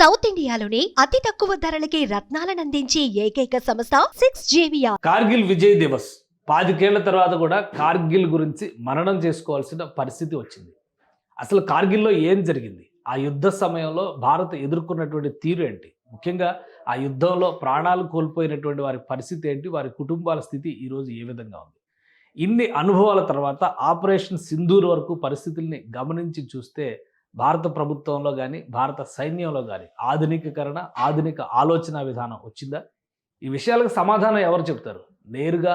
South ఇండియాలోని అతి తక్కువ ధరలకి రత్నాలనందించే ఏకైక సంస్థ 6JVR. కార్గిల్ విజయ్ దివస్ 10 తర్వాత కూడా కార్గిల్ గురించి మననం చేసుకోవాల్సిన పరిస్థితి వచ్చింది. అసలు కార్గిల్లో ఏం జరిగింది, ఆ యుద్ధ సమయంలో భారత్ ఎదుర్కొన్నటువంటి తీరు ఏంటి, ముఖ్యంగా ఆ యుద్ధంలో ప్రాణాలు కోల్పోయినటువంటి వారి పరిస్థితి ఏంటి, వారి కుటుంబాల స్థితి ఈరోజు ఏ విధంగా ఉంది. ఇన్ని అనుభవాల తర్వాత ఆపరేషన్ సింధూర్ వరకు పరిస్థితుల్ని గమనించి చూస్తే భారత ప్రభుత్వంలో కానీ భారత సైన్యంలో కానీ ఆధునికీకరణ, ఆధునిక ఆలోచన విధానం వచ్చిందా? ఈ విషయాలకు సమాధానం ఎవరు చెప్తారు? నేరుగా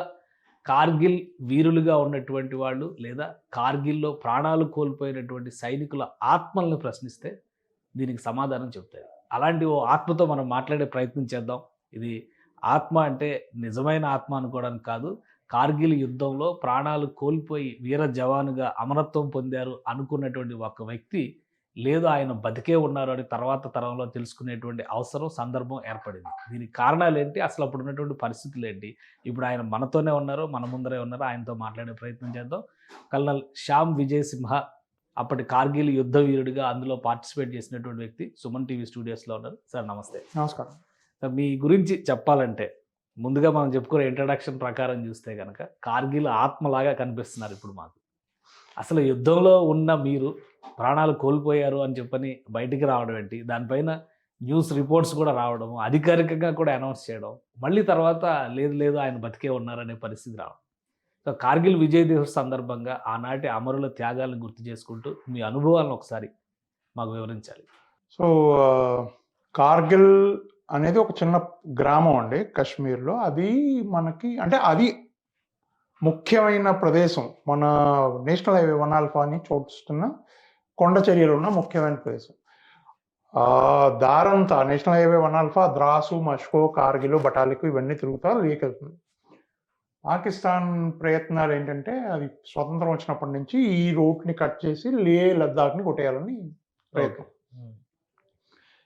కార్గిల్ వీరులుగా ఉన్నటువంటి వాళ్ళు లేదా కార్గిల్లో ప్రాణాలు కోల్పోయినటువంటి సైనికుల ఆత్మల్ని ప్రశ్నిస్తే దీనికి సమాధానం చెప్తారు. అలాంటి ఓ ఆత్మతో మనం మాట్లాడే ప్రయత్నం చేద్దాం. ఇది ఆత్మ అంటే నిజమైన ఆత్మ అనుకోవడానికి కాదు, కార్గిల్ యుద్ధంలో ప్రాణాలు కోల్పోయి వీర జవానుగా అమరత్వం పొందారు అనుకున్నటువంటి ఒక వ్యక్తి లేదు, ఆయన బతికే ఉన్నారు అని తర్వాత తరంలో తెలుసుకునేటువంటి అవసరం, సందర్భం ఏర్పడింది. దీనికి కారణాలు ఏంటి, అసలు అప్పుడు ఉన్నటువంటి పరిస్థితులు ఏంటి, ఇప్పుడు ఆయన మనతోనే ఉన్నారు, మన ముందరే ఉన్నారు, ఆయనతో మాట్లాడే ప్రయత్నం చేద్దాం. కల్నల్ శ్యామ్ విజయ్ సింహ అప్పటి కార్గిల్ యుద్ధ వీరుడిగా అందులో పార్టిసిపేట్ చేసినటువంటి వ్యక్తి సుమన్ టీవీ స్టూడియోస్లో ఉన్నారు. సార్ నమస్తే. నమస్కారం. సార్, మీ గురించి చెప్పాలంటే ముందుగా మనం చెప్పుకునే ఇంట్రడక్షన్ ప్రకారం చూస్తే కనుక కార్గిల్ ఆత్మలాగా కనిపిస్తున్నారు ఇప్పుడు మాకు. అసలు యుద్ధంలో ఉన్న మీరు ప్రాణాలు కోల్పోయారు అని చెప్పని బయటికి రావడం ఏంటి, దానిపైన న్యూస్ రిపోర్ట్స్ కూడా రావడం, అధికారికంగా కూడా అనౌన్స్ చేయడం, మళ్ళీ తర్వాత లేదు లేదు ఆయన బతికే ఉన్నారనే పరిస్థితి రావడం. సో కార్గిల్ విజయ్ దివస్ సందర్భంగా ఆనాటి అమరుల త్యాగాలను గుర్తు చేసుకుంటూ మీ అనుభవాలను ఒకసారి మాకు వివరించాలి. సో కార్గిల్ అనేది ఒక చిన్న గ్రామం అండి కాశ్మీర్లో. అది మనకి అంటే అది ముఖ్యమైన ప్రదేశం, మన నేషనల్ హైవే 1 చూస్తున్న కొండ చర్యలు ఉన్న ముఖ్యమైన ప్రదేశం. దారంతా నేషనల్ హైవే 1 ద్రాసు, మష్కో, కార్గిల్, బటాలికు ఇవన్నీ తిరుగుతా లేకెళ్తుంది. పాకిస్తాన్ ప్రయత్నాలు ఏంటంటే అది స్వతంత్రం వచ్చినప్పటి నుంచి ఈ రూట్ని కట్ చేసి లద్దాఖ్ని కొట్టేయాలని ప్రయత్నం.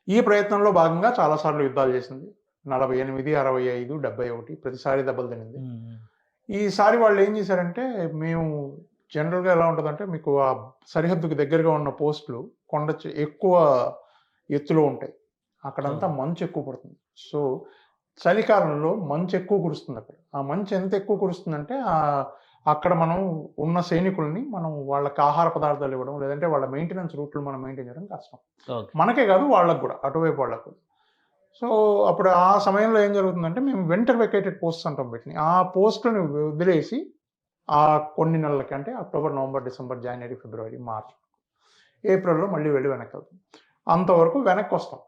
ఈ ప్రయత్నంలో భాగంగా చాలాసార్లు యుద్ధాలు చేసింది. 48, 65, 71 ప్రతిసారి దెబ్బలు తినింది. ఈసారి వాళ్ళు ఏం చేశారంటే, మేము జనరల్గా ఎలా ఉంటుందంటే, మీకు ఆ సరిహద్దుకు దగ్గరగా ఉన్న పోస్టులు ఎక్కువ ఎత్తులో ఉంటాయి, అక్కడంతా మంచు ఎక్కువ పడుతుంది. సో చలికాలంలో మంచు ఎక్కువ కురుస్తుంది అక్కడ. ఆ మంచు ఎంత ఎక్కువ కురుస్తుందంటే అక్కడ మనం ఉన్న సైనికుల్ని మనం వాళ్ళకి ఆహార పదార్థాలు ఇవ్వడం, లేదంటే వాళ్ళ మెయింటెనెన్స్ రూట్లు మనం మెయింటైన్ చేయడం కష్టం. మనకే కాదు, వాళ్ళకు కూడా, అటువైపు వాళ్ళకు కూడా. సో అప్పుడు ఆ సమయంలో ఏం జరుగుతుందంటే, మేము వింటర్ వెకేటెడ్ పోస్ట్స్ అంటాం వీటిని. ఆ పోస్టులను వదిలేసి ఆ కొన్ని నెలలకి, అంటే అక్టోబర్, నవంబర్, డిసెంబర్, జనవరి, ఫిబ్రవరి, మార్చ్, ఏప్రిల్లో మళ్ళీ వెళ్ళి వెనక్కి వెళ్తాం. అంతవరకు వెనక్కి వస్తాం,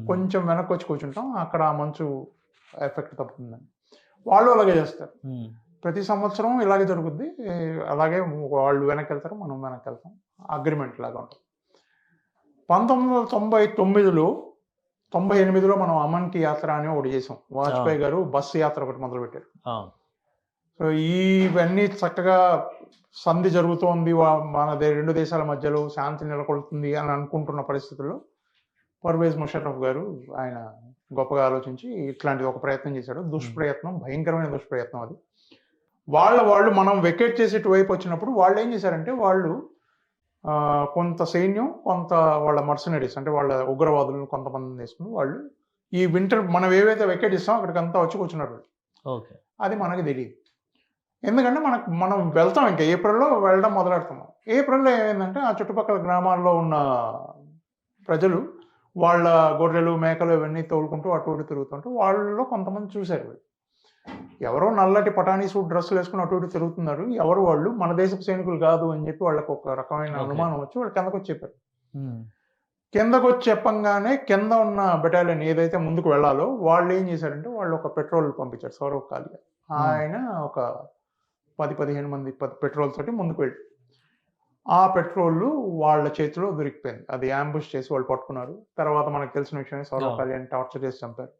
కొంచెం వెనక్కి వచ్చి కూర్చుంటాం, అక్కడ ఆ మంచు ఎఫెక్ట్ తప్పుతుందని. వాళ్ళు అలాగే చేస్తారు. ప్రతి సంవత్సరం ఇలాగే జరుగుద్ది. అలాగే వాళ్ళు వెనక్కి వెళ్తారు, మనం వెనక్కి వెళ్తాం. అగ్రిమెంట్ లాగా ఉంటుంది. 1999లో 98లో మనం అమన్ కి యాత్ర అని ఒకటి చేసాం. వాజ్పేయి గారు బస్సు యాత్ర ఒకటి మొదలుపెట్టారు. సో ఇవన్నీ చక్కగా సంధి జరుగుతోంది, మన రెండు దేశాల మధ్యలో శాంతి నెలకొల్తుంది అని అనుకుంటున్న పరిస్థితుల్లో పర్వేజ్ ముషర్రఫ్ గారు ఆయన గొప్పగా ఆలోచించి ఇట్లాంటిది ఒక ప్రయత్నం చేశాడు. దుష్ప్రయత్నం, భయంకరమైన దుష్ప్రయత్నం అది. వాళ్ళు మనం వెకేట్ చేసేటు వైపు వచ్చినప్పుడు వాళ్ళు ఏం చేశారంటే, వాళ్ళు కొంత సైన్యం, కొంత వాళ్ళ మర్సనరీస్ అంటే వాళ్ళ ఉగ్రవాదులను కొంతమంది తీసుకుని వాళ్ళు ఈ వింటర్ మనం ఏవైతే వెకేట్ ఇస్తామో అక్కడికి అంతా వచ్చి కూర్చున్నారు. అది మనకి తెలియదు, ఎందుకంటే మనం వెళ్తాం, ఇంకా ఏప్రిల్లో వెళ్ళడం మొదలెడతాము. ఏప్రిల్లో ఏమైందంటే, ఆ చుట్టుపక్కల గ్రామాల్లో ఉన్న ప్రజలు వాళ్ళ గొర్రెలు, మేకలు ఇవన్నీ తోలుకుంటూ అటు ఇటు తిరుగుతుంటూ వాళ్ళలో కొంతమంది చూశారు, ఎవరో నల్లటి పటానీ సూట్ డ్రెస్సులు వేసుకుని అటు ఇటు తిరుగుతున్నారు, ఎవరు వాళ్ళు, మన దేశపు సైనికులు కాదు అని చెప్పి వాళ్ళకి ఒక రకమైన అనుమానం వచ్చి వాళ్ళు కిందకు వచ్చి చెప్పారు. కిందకు వచ్చి చెప్పంగానే కింద ఉన్న బెటాలియన్ ఏదైతే ముందుకు వెళ్ళాలో వాళ్ళు ఏం చేశారంటే, వాళ్ళు ఒక పెట్రోల్ పంపించారు, సౌరవ్ కాలియా. ఆయన ఒక 10-15 మంది పెట్రోల్ తోటి ముందుకు వెళ్ళి, ఆ పెట్రోల్ వాళ్ళ చేతిలో దొరికిపోయింది. అది అంబుష్ చేసి వాళ్ళు పట్టుకున్నారు. తర్వాత మనకు తెలిసిన విషయం, సౌరవ్ కాలియాని టార్చర్ చేసి చంపారు.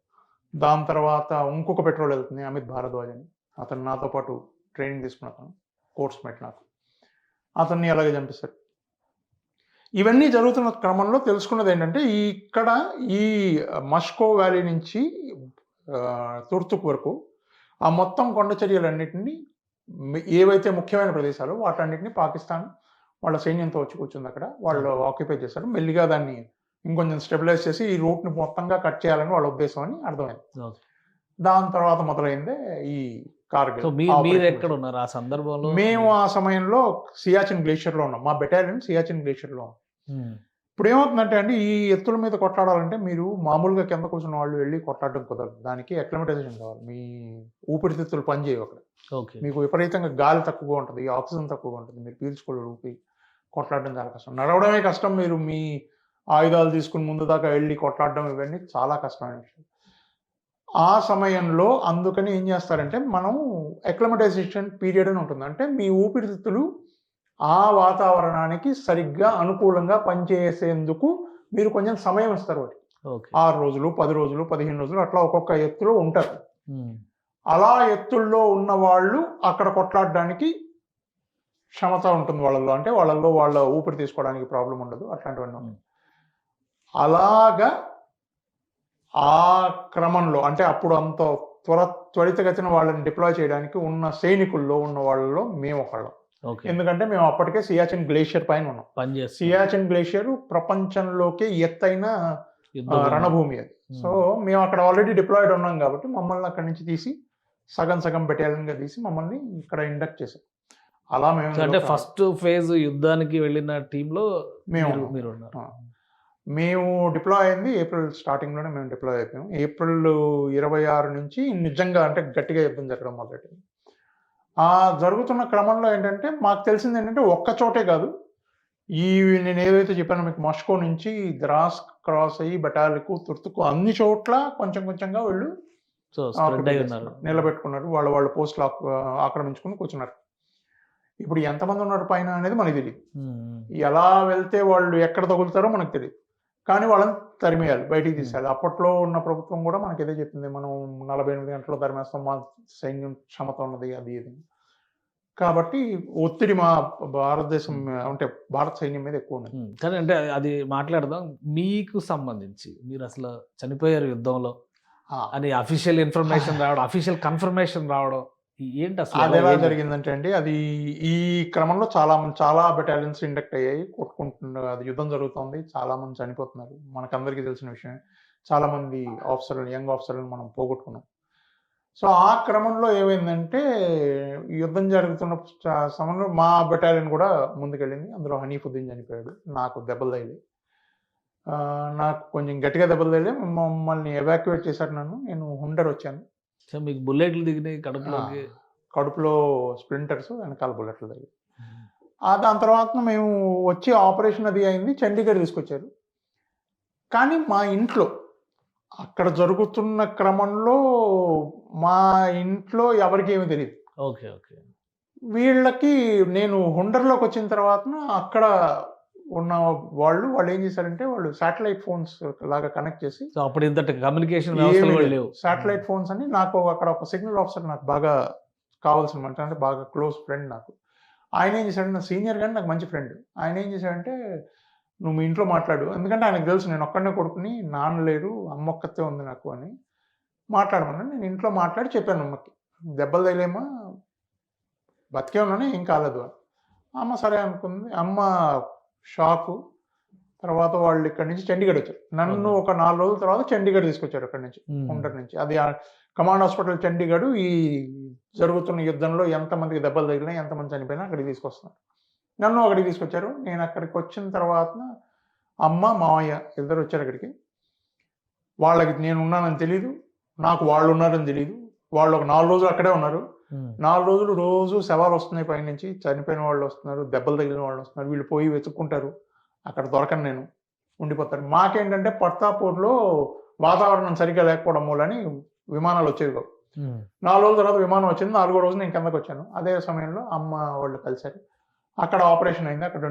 దాని తర్వాత ఇంకొక పెట్రోల్ వెళ్తుంది, అమిత్ భారద్వాజ్ అని, అతను నాతో పాటు ట్రైనింగ్ తీసుకున్న అతను, కోర్స్ మేట్ నాకు, అతన్ని అలాగే చంపిస్తారు. ఇవన్నీ జరుగుతున్న క్రమంలో తెలుసుకున్నది ఏంటంటే, ఇక్కడ ఈ మష్కో వ్యాలీ నుంచి తుర్తుక్ వరకు ఆ మొత్తం కొండ చర్యలన్నింటినీ, ఏవైతే ముఖ్యమైన ప్రదేశాలు వాటన్నిటిని పాకిస్తాన్ వాళ్ళ సైన్యంతో వచ్చి కూర్చుంది అక్కడ. వాళ్ళు ఆక్యుపై చేశారు. మెల్లిగా దాన్ని ఇంకొంచెం స్టెబిలైజ్ చేసి ఈ రూట్ని మొత్తంగా కట్ చేయాలని వాళ్ళ ఉద్దేశం అని అర్థమైంది. ఓకే. దాని తర్వాత మొదలైందే ఈ కార్గిల్ సో మీరు ఆపరేషన్. ఎక్కడ ఉన్నారు ఆ సందర్భంలో? మేము ఆ సమయంలో సియాచిన్ గ్లేషియర్లో ఉన్నాం. మా బెటాలియన్ సియాచిన్ గ్లేషియర్లో ఉన్నాం. ఇప్పుడు ఏమవుతుందంటే అండి, ఈ ఎత్తుల మీద కొట్లాడాలంటే మీరు మామూలుగా కింద కూర్చున్న వాళ్ళు వెళ్ళి కొట్లాడడం కుదరదు. దానికి అక్లిమటైజేషన్ కావాలి. మీ ఊపిరితిత్తులు పనిచేయవు అక్కడ. ఓకే. మీకు విపరీతంగా గాలి తక్కువగా ఉంటుంది, ఆక్సిజన్ తక్కువగా ఉంటుంది, మీరు పీల్చుకోలేరు, ఊపి కొట్లాడడం చాలా కష్టం. నడవడమే కష్టం, మీరు మీ ఆయుధాలు తీసుకుని ముందు దాకా వెళ్ళి కొట్లాడడం ఇవన్నీ చాలా కష్టమైన విషయం. ఆ సమయంలో అందుకని ఏం చేస్తారంటే, మనం అక్లిమటైజేషన్ పీరియడ్ అని ఉంటుంది. అంటే మీ ఊపిరితిత్తులు ఆ వాతావరణానికి సరిగ్గా అనుకూలంగా పనిచేసేందుకు మీరు కొంచెం సమయం ఇస్తారు వాటికి. ఓకే. 6 రోజులు, 10 రోజులు, 15 రోజులు అట్లా ఒక్కొక్క ఎత్తులో ఉంటారు. అలా ఎత్తుల్లో ఉన్న వాళ్ళు అక్కడ కొట్లాడడానికి క్షమత ఉంటుంది వాళ్ళల్లో. అంటే వాళ్ళల్లో వాళ్ళ ఊపిరి తీసుకోవడానికి ప్రాబ్లం ఉండదు, అట్లాంటివన్నీ ఉన్నాయి. అలాగా ఆ క్రమంలో అంటే అప్పుడు అంత త్వరితగతిన వాళ్ళని డిప్లాయ్ చేయడానికి ఉన్న సైనికుల్లో ఉన్న వాళ్ళలో మేము ఒకళ్ళం. ఓకే. ఎందుకంటే మేము అప్పటికే సియాచిన్ గ్లేషియర్ పైన ఉన్నాం. సియాచిన్ గ్లేషియర్ ప్రపంచంలోకే ఎత్తైన రణభూమి అది. సో మేము అక్కడ ఆల్రెడీ డిప్లాయిడ్ ఉన్నాం కాబట్టి మమ్మల్ని అక్కడి నుంచి తీసి సగం సగం బెటాలియన్ గా తీసి మమ్మల్ని ఇక్కడ ఇండక్ట్ చేశాం. అలా మేము అంటే ఫస్ట్ ఫేజ్ యుద్ధానికి వెళ్ళిన టీంలో మీరు ఉన్నారు. మేము డిప్లాయ్ అయింది ఏప్రిల్ స్టార్టింగ్లోనే మేము డిప్లాయ్ అయిపోయాం. ఏప్రిల్ 26 నుంచి నిజంగా అంటే గట్టిగా యుద్ధం జరగడం మొదలెట్టింది. ఆ జరుగుతున్న క్రమంలో ఏంటంటే మాకు తెలిసింది ఏంటంటే ఒక్క చోటే కాదు, నేను ఏదైతే చెప్పానో మీకు మాస్కో నుంచి ద్రాస్ క్రాస్ అయ్యి బెటాలికు తుర్తుకు అన్ని చోట్ల కొంచెం కొంచెంగా వీళ్ళు నిలబెట్టుకున్నారు. వాళ్ళ పోస్టులు ఆక్రమించుకుని కూర్చున్నారు. ఇప్పుడు ఎంతమంది ఉన్నారు పైన అనేది మనకు తెలియదు. ఎలా వెళ్తే వాళ్ళు ఎక్కడ తగులుతారో మనకు తెలియదు. కానీ వాళ్ళని తరిమేయాలి, బయటికి తీసేయాలి. అప్పట్లో ఉన్న ప్రభుత్వం కూడా మనకి ఏదో చెప్పింది, మనం 48 గంటల్లో తరిమేస్తాం, మా సైన్యం క్షమత ఉన్నది, అది ఇది. కాబట్టి ఒత్తిడి మా భారతదేశం అంటే భారత సైన్యం మీద ఎక్కువ ఉన్నది. కానీ అంటే అది మాట్లాడదాం. మీకు సంబంధించి మీరు అసలు చనిపోయారు యుద్ధంలో అని అఫీషియల్ ఇన్ఫర్మేషన్ రావడం, అఫీషియల్ కన్ఫర్మేషన్ రావడం ఏంటి అసలు? అది ఎలా జరిగిందంటే అండి, అది ఈ క్రమంలో చాలా బెటాలియన్స్ ఇండక్ట్ అయ్యాయి, కొట్టుకుంటున్నారు. అది యుద్ధం జరుగుతుంది, చాలా మంది చనిపోతున్నారు, మనకందరికీ తెలిసిన విషయమే. చాలా మంది ఆఫీసర్లు, యంగ్ ఆఫీసర్లను మనం పోగొట్టుకున్నాం. సో ఆ క్రమంలో ఏమైందంటే, యుద్ధం జరుగుతున్న సమయంలో మా బెటాలియన్ కూడా ముందుకెళ్ళింది. అందులో హనీఫుద్దీన్ చనిపోయాడు. నాకు దెబ్బలు తగిలి, నాకు కొంచెం గట్టిగా దెబ్బలు తగిలి మమ్మల్ని ఎవాక్యువేట్ చేశారు. నేను హుండర్ వచ్చాను. మీకు బుల్లెట్లు దిగినాయి కడుపులో స్ప్లింటర్స్, వెనకాల బుల్లెట్లు తగిలి. దాని తర్వాత మేము వచ్చి ఆపరేషన్ అది అయింది, చండీగఢ్ తీసుకొచ్చారు. కానీ మా ఇంట్లో అక్కడ జరుగుతున్న క్రమంలో మా ఇంట్లో ఎవరికి ఏమీ తెలియదు. ఓకే. ఓకే. వీళ్ళకి నేను హుండర్లోకి వచ్చిన తర్వాత అక్కడ ఉన్న వాళ్ళు ఏం చేశారంటే, వాళ్ళు శాటిలైట్ ఫోన్స్ లాగా కనెక్ట్ చేసి, అప్పుడు ఇంత కమ్యూనికేషన్ శాటిలైట్ ఫోన్స్ అని, నాకు అక్కడ ఒక సిగ్నల్ ఆఫీసర్ నాకు బాగా కావాల్సిన అంటే బాగా క్లోజ్ ఫ్రెండ్ నాకు. ఆయన ఏం చేశాడు, నా సీనియర్ కానీ నాకు మంచి ఫ్రెండ్. ఆయన ఏం చేశాడంటే, నువ్వు మీ ఇంట్లో మాట్లాడు, ఎందుకంటే ఆయనకు తెలుసు నేను ఒక్కడనే కొడుకుని, నాన్న లేరు, అమ్మ ఒక్కతే ఉంది నాకు అని మాట్లాడమన్నా. నేను ఇంట్లో మాట్లాడి చెప్పాను అమ్మకి, దెబ్బలు తగిలేమా, బతికే ఉన్నానే, ఏం కాలేదు అని. అమ్మ సరే అనుకుంది. అమ్మ షాకు. తర్వాత వాళ్ళు ఇక్కడి నుంచి చండీగఢ్ వచ్చారు. నన్ను ఒక 4 రోజుల తర్వాత చండీగఢ్ తీసుకొచ్చారు అక్కడి నుంచి, హుండర్ నుంచి. అది కమాండ్ హాస్పిటల్ చండీగఢ్. ఈ జరుగుతున్న యుద్ధంలో ఎంతమందికి దెబ్బలు తగిలినా, ఎంతమంది చనిపోయినా అక్కడికి తీసుకొస్తున్నారు. నన్ను అక్కడికి తీసుకొచ్చారు. నేను అక్కడికి వచ్చిన తర్వాత అమ్మ, మావయ్య ఇద్దరు వచ్చారు అక్కడికి. వాళ్ళకి నేను ఉన్నానని తెలీదు, నాకు వాళ్ళు ఉన్నారని తెలీదు. వాళ్ళు ఒక 4 రోజులు అక్కడే ఉన్నారు. 4 రోజులు రోజు శవాలు వస్తున్నాయి పైనుంచి, చనిపోయిన వాళ్ళు వస్తున్నారు, దెబ్బలు తగిలిన వాళ్ళు వస్తున్నారు. వీళ్ళు పోయి వెతుక్కుంటారు, అక్కడ దొరకను నేను, ఉండిపోతారు. మాకేంటంటే పర్తాపూర్లో వాతావరణం సరిగ్గా లేకపోవడం మూలని విమానాలు వచ్చేవి కావు. 4 రోజుల తర్వాత విమానం వచ్చింది. 4వ రోజు నేను కిందకు వచ్చాను. అదే సమయంలో అమ్మ వాళ్ళు కలిశారు. అక్కడ ఆపరేషన్ అయింది. అక్కడ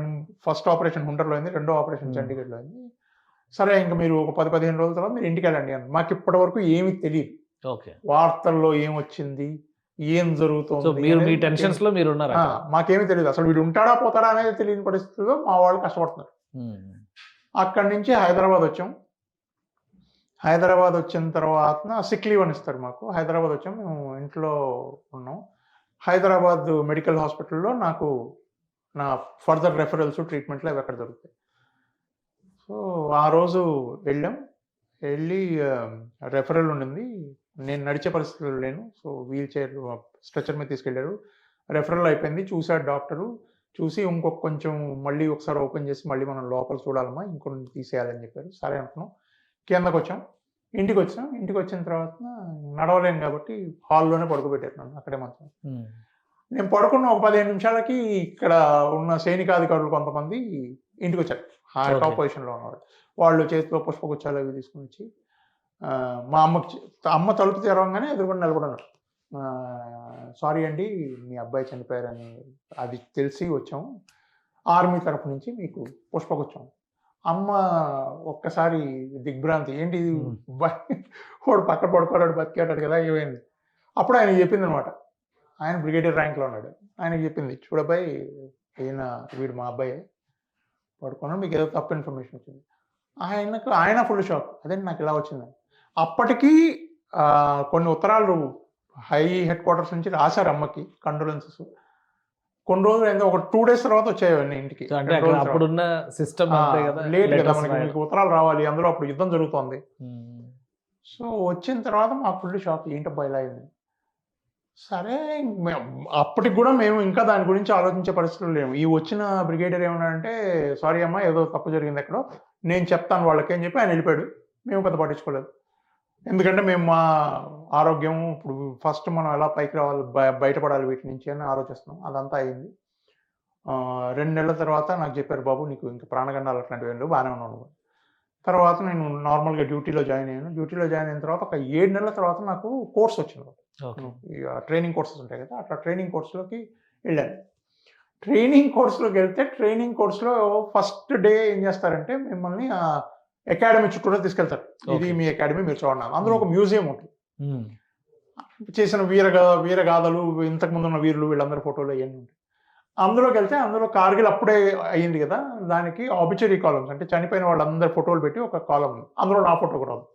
ఫస్ట్ ఆపరేషన్ హుండర్లో అయింది, రెండో ఆపరేషన్ చండీగఢ్లో అయింది. సరే, ఇంకా మీరు ఒక 10-15 రోజుల తర్వాత మీరు ఇంటికి వెళ్ళండి అని. మాకు ఇప్పటి వరకు ఏమీ తెలియదు. వార్తల్లో ఏమొచ్చింది, ఏం జరుగుతుంది, మాకేమీ తెలియదు. అసలు వీడు ఉంటాడా పోతాడా అనేది తెలియని పరిస్థితుల్లో మా వాళ్ళు కష్టపడుతున్నారు. అక్కడి నుంచి హైదరాబాద్ వచ్చాం. హైదరాబాద్ వచ్చిన తర్వాత సిక్ లీవ్ అని ఇస్తారు మాకు. హైదరాబాద్ వచ్చాం, మేము ఇంట్లో ఉన్నాం. హైదరాబాద్ మెడికల్ హాస్పిటల్లో నాకు నా ఫర్దర్ రెఫరల్స్, ట్రీట్మెంట్లు అవి ఎక్కడ దొరుకుతాయి. సో ఆ రోజు వెళ్ళి రెఫరల్ ఉండింది. నేను నడిచే పరిస్థితుల్లో లేను. సో వీల్ చైర్ స్ట్రెచర్ మీద తీసుకెళ్ళారు. రెఫరల్ అయిపోయింది. చూసాడు డాక్టరు. చూసి ఇంకొక కొంచెం మళ్ళీ ఒకసారి ఓపెన్ చేసి మళ్ళీ మనం లోపల చూడాలమ్మా, ఇంకొన్ని తీసేయాలని చెప్పారు. సరే అనుకున్నాం. కిందకొచ్చాం. ఇంటికొచ్చిన తర్వాత నడవలేను కాబట్టి హాల్లోనే పడుకోబెట్టారు నన్ను. అక్కడే మంచం. నేను పడుకున్న ఒక 15 నిమిషాలకి ఇక్కడ ఉన్న సైనికాధికారులు కొంతమంది ఇంటికొచ్చారు. టాప్ పొజిషన్లో ఉన్నవాళ్ళు. వాళ్ళు చేతిలో పుష్పగుచ్చాలు అవి తీసుకుని వచ్చి మా అమ్మ తలుపు తెరవంగానే ఎదురుకుండా నిలబడున్నారు. సారీ అండి, మీ అబ్బాయి చనిపోయారని అది తెలిసి వచ్చాము. ఆర్మీ తరఫు నుంచి మీకు పుష్పగుచ్చాం. అమ్మ ఒక్కసారి దిగ్భ్రాంతి, ఏంటి వాడు పక్కన పడుకోరాడు, బతికేటాడు కదా, ఏమైంది? అప్పుడు ఆయన చెప్పింది అనమాట. ఆయన బ్రిగేడియర్ ర్యాంక్లో ఉన్నాడు. ఆయనకి చెప్పింది, చూడబ్బాయి, వీడు మా అబ్బాయి పడుకున్నాడు, మీకు ఏదో తప్పు ఇన్ఫర్మేషన్ వచ్చింది. ఆయన ఫుల్ షాక్, అదే నాకు ఇలా వచ్చిందని. అప్పటికీ కొన్ని ఉత్తరాలు హై హెడ్ క్వార్టర్స్ నుంచి రాశారు అమ్మకి, కండోలెన్సెస్. కొన్ని రోజులు అయింది, ఒక 2 days తర్వాత వచ్చాయి ఇంటికి. అప్పుడున్న సిస్టమ్ లేట్ కదా మనకి, మీకు ఉత్తరాలు రావాలి, అందులో అప్పుడు యుద్ధం జరుగుతోంది. సో వచ్చిన తర్వాత మాకు ఫుల్ షాక్, ఏంటబ్బా ఇలా అయింది. సరే, అప్పటికి కూడా మేము ఇంకా దాని గురించి ఆలోచించే పరిస్థితులు లేము. ఈ వచ్చిన బ్రిగేడియర్ ఏమన్నాడంటే, సారీ అమ్మా, ఏదో తప్పు జరిగింది ఎక్కడో, నేను చెప్తాను వాళ్ళకి అని చెప్పి ఆయన వెళ్ళిపోయాడు. మేము పెద్ద పట్టించుకోలేదు. ఎందుకంటే మేము మా ఆరోగ్యం ఇప్పుడు ఫస్ట్ మనం ఎలా పైకి రావాలి, బయటపడాలి వీటి నుంచి అని ఆలోచిస్తున్నాం. అదంతా అయింది. 2 నెలల తర్వాత నాకు చెప్పారు, బాబు నీకు ఇంకా ప్రాణగండాలు అట్లాంటివి ఏం లేవు, బాగానే ఉన్నాను. తర్వాత నేను నార్మల్గా డ్యూటీలో జాయిన్ అయ్యాను. డ్యూటీలో జాయిన్ అయిన తర్వాత ఒక 7 నెలల తర్వాత నాకు కోర్స్ వచ్చింది. ట్రైనింగ్ కోర్సెస్ ఉంటాయి కదా, అట్లా ట్రైనింగ్ కోర్సులోకి వెళ్ళాను. ట్రైనింగ్ కోర్సులోకి వెళ్తే ట్రైనింగ్ కోర్సులో ఫస్ట్ డే ఏం చేస్తారంటే మిమ్మల్ని అకాడమీ చుట్టూలో తీసుకెళ్తారు. ఇది మీ అకాడమీ, మీరు చూడండి. అందులో ఒక మ్యూజియం ఉంటుంది. చేసిన వీరగాథలు, ఇంతకుముందు ఉన్న వీరులు, వీళ్ళందరి ఫోటోలు అవన్నీ ఉంటాయి. అందులోకి వెళ్తే అందులో కార్గిల్ అప్పుడే అయ్యింది కదా, దానికి ఆబిచరీ కాలమ్స్, అంటే చనిపోయిన వాళ్ళందరి ఫోటోలు పెట్టి ఒక కాలం ఉంది. అందులో నా ఫోటో కూడా ఉంది.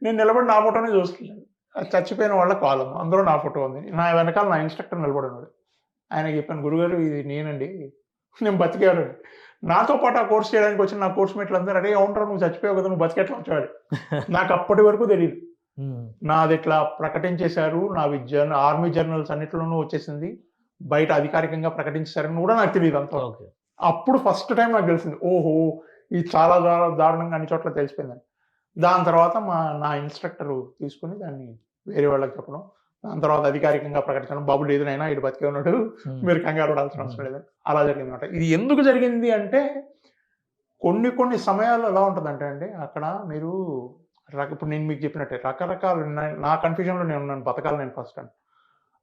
నేను నిలబడి నా ఫోటోనే చూస్తున్నాను. చచ్చిపోయిన వాళ్ళ కాలం, అందులో నా ఫోటో ఉంది. నా వెనకాల నా ఇన్స్ట్రక్టర్ నిలబడి ఉన్నాడు. ఆయనకి చెప్పాను, గురుగారు ఇది నేనండి, నేను బతికాడు. నాతో పాటు ఆ కోర్స్ చేయడానికి వచ్చిన నా కోర్స్ మేట్లు అందరూ, అరే అవునరా నువ్వు చచ్చిపోయావు కదా, నువ్వు బతికెట్లా వచ్చాడు. నాకు అప్పటి వరకు తెలియదు. నాది ఇట్లా ప్రకటించేశారు, నా ఆర్మీ జర్నల్స్ అన్నిట్లోనూ వచ్చేసింది, బయట అధికారికంగా ప్రకటించేశారని కూడా నాకు తెలియదు అంత. అప్పుడు ఫస్ట్ టైం నాకు తెలిసింది, ఓహో ఇది చాలా దారుణంగా అన్ని చోట్ల తెలిసిపోయిందని. దాని తర్వాత నా ఇన్స్ట్రక్టర్ తీసుకుని దాన్ని వేరే వాళ్ళకి చెప్పడం, దాని తర్వాత అధికారికంగా ప్రకటించడం, బాబు లేదునైనా ఇటు బతికే ఉన్నాడు, మీరు కంగారు పడాల్సిన అవసరం లేదని. అలా జరిగింది అనమాట. ఇది ఎందుకు జరిగింది అంటే, కొన్ని సమయాల్లో ఎలా ఉంటుందంటే అండి, అక్కడ మీరు ఇప్పుడు నేను మీకు చెప్పినట్టే రకరకాల, నా కన్ఫ్యూజన్లో నేను ఉన్నాను, బతకాలి నేను ఫస్ట్ అని.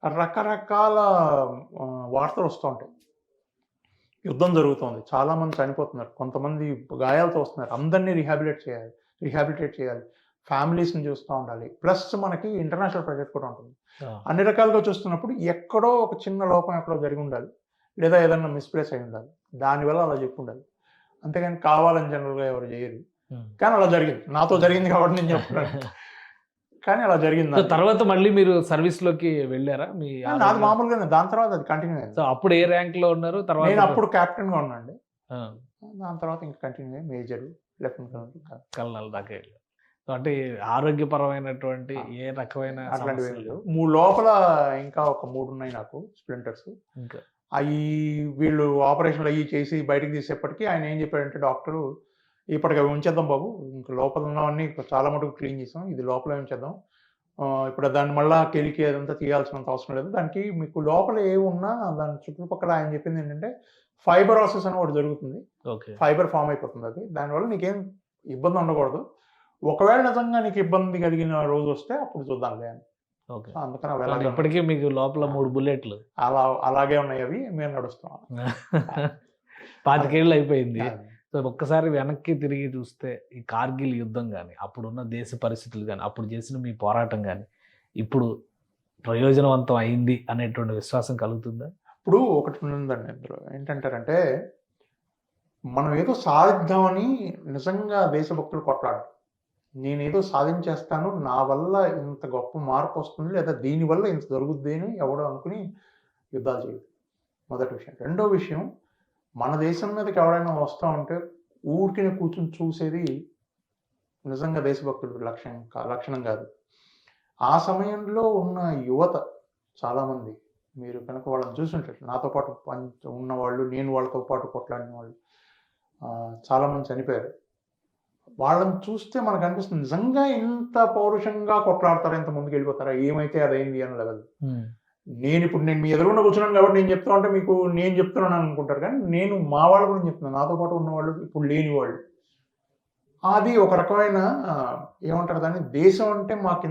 రకరకాల వార్తలు వస్తూ ఉంటాయి. యుద్ధం జరుగుతోంది, చాలామంది చనిపోతున్నారు, కొంతమంది గాయాలతో వస్తున్నారు, అందరినీ రీహాబిలిటేట్ చేయాలి, ఫ్యామిలీస్ని చూస్తూ ఉండాలి. ప్లస్ మనకి ఇంటర్నేషనల్ ప్రాజెక్ట్ కూడా ఉంటుంది. అన్ని రకాలుగా చూస్తున్నప్పుడు ఎక్కడో ఒక చిన్న లోపం ఎక్కడో జరిగి ఉండాలి, లేదా ఏదన్నా మిస్ప్లేస్ అయి ఉండాలి, దానివల్ల అలా చెప్పి ఉండాలి. అంతేగాని కావాలని జనరల్గా ఎవరు చేయరు. కానీ అలా జరిగింది, నాతో జరిగింది కాబట్టి నేను చెప్తున్నాను. కానీ అలా జరిగింది. తర్వాత మళ్ళీ మీరు సర్వీస్లోకి వెళ్ళారా? నాది మామూలుగానే, దాని తర్వాత అది కంటిన్యూ అయింది. అప్పుడు ఏ ర్యాంక్లో ఉన్నారు? తర్వాత నేను అప్పుడు క్యాప్టెన్గా ఉన్నాండి. దాని తర్వాత ఇంకా కంటిన్యూ అయ్యి మేజర్, లెఫ్టినెంట్ కల్నల్ దాకా వెళ్ళారు. అంటే ఆరోగ్యపరమైనటువంటి ఏ రకమైన అట్లాంటివి లోపల ఇంకా ఒక 3 ఉన్నాయి నాకు స్ప్లింటర్స్. ఇంకా అవి వీళ్ళు ఆపరేషన్లు అవి చేసి బయటకు తీసేపటికి ఆయన ఏం చెప్పాడంటే, డాక్టరు ఇప్పటికి అవి ఉంచేద్దాం బాబు, ఇంకా లోపల ఉన్నవన్నీ చాలా మటుకు క్లీన్ చేసాం, ఇది లోపల ఉంచేద్దాం, ఇప్పుడు దాన్ని మళ్ళీ కెలికి అదంతా తీయాల్సినంత అవసరం లేదు, దానికి మీకు లోపల ఏమి ఉన్నా దాని చుట్టుపక్కల ఆయన చెప్పింది ఏంటంటే ఫైబరోసిస్ అని ఒకటి జరుగుతుంది, ఫైబర్ ఫామ్ అయిపోతుంది, అది దానివల్ల నీకేం ఇబ్బంది ఉండకూడదు, ఒకవేళ నిజంగా నీకు ఇబ్బంది కలిగిన రోజు వస్తే అప్పుడు చూద్దాంలే అని. అందుకని ఇప్పటికీ మీకు లోపల 3 బుల్లెట్లు అలాగే ఉన్నాయి, అవి మేము నడుస్తాం. 25 ఏళ్ళు అయిపోయింది. సో ఒక్కసారి వెనక్కి తిరిగి చూస్తే ఈ కార్గిల్ యుద్ధం కానీ, అప్పుడున్న దేశ పరిస్థితులు కానీ, అప్పుడు చేసిన మీ పోరాటం కానీ ఇప్పుడు ప్రయోజనవంతం అయింది అనేటువంటి విశ్వాసం కలుగుతుందా? ఇప్పుడు ఒకటి ఉందండి ఇందులో, ఏంటంటారంటే మనం ఏదో సాధిద్దామని నిజంగా దేశభక్తులు కొట్లాడు, నేనేదో సాధించేస్తాను, నా వల్ల ఇంత గొప్ప మార్పు వస్తుంది, లేదా దీనివల్ల ఇంత జరుగుద్ది అని ఎవడో అనుకుని యుద్ధాలు చేయదు. మొదటి విషయం. రెండో విషయం, మన దేశం మీదకి ఎవరైనా వస్తూ ఉంటే ఊరికినే కూర్చుని చూసేది నిజంగా దేశభక్తుడు లక్షణం కాదు. ఆ సమయంలో ఉన్న యువత చాలామంది, మీరు కనుక వాళ్ళని చూసుంటారు, నాతో పాటు ఉన్నవాళ్ళు, నేను వాళ్ళతో పాటు కొట్లాడిన వాళ్ళు చాలామంది చనిపోయారు. వాళ్ళని చూస్తే మనకు అనిపిస్తుంది నిజంగా ఇంత పౌరుషంగా కొట్లాడతారా, ఇంత ముందుకు వెళ్ళిపోతారా, ఏమైతే అదైంది అని లెవెల్. నేను మీ ఎదురుకుండా కూర్చున్నాను కాబట్టి నేను చెప్తా ఉంటే మీకు నేను చెప్తున్నాను అనుకుంటారు, కానీ నేను మా వాళ్ళ గురించి చెప్తున్నాను, నాతో పాటు ఉన్నవాళ్ళు, ఇప్పుడు లేని వాళ్ళు. అది ఒక రకమైన ఏమంటారు దాన్ని, దేశం అంటే మాకు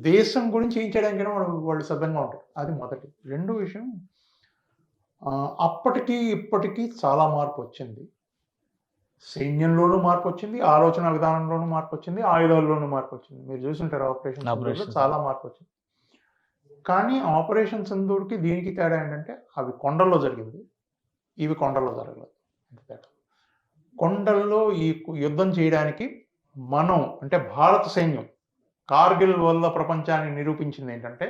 దేశం గురించి ఏం చేయడానికైనా వాళ్ళు సిద్ధంగా ఉంటారు. అది మొదటి. రెండో విషయం, అప్పటికి ఇప్పటికీ చాలా మార్పు వచ్చింది. సైన్యంలోనూ మార్పు వచ్చింది, ఆలోచన విధానంలోనూ మార్పు వచ్చింది, ఆయుధాల్లోనూ మార్పు వచ్చింది. మీరు చూసుంటారు ఆపరేషన్ చాలా మార్పు వచ్చింది. కానీ ఆపరేషన్ సింధూర్కి దీనికి తేడా ఏంటంటే అవి కొండల్లో జరిగింది, ఇవి కొండల్లో జరగలేదు. కొండల్లో ఈ యుద్ధం చేయడానికి మనం అంటే భారత సైన్యం కార్గిల్ వల్ల ప్రపంచాన్ని నిరూపించింది ఏంటంటే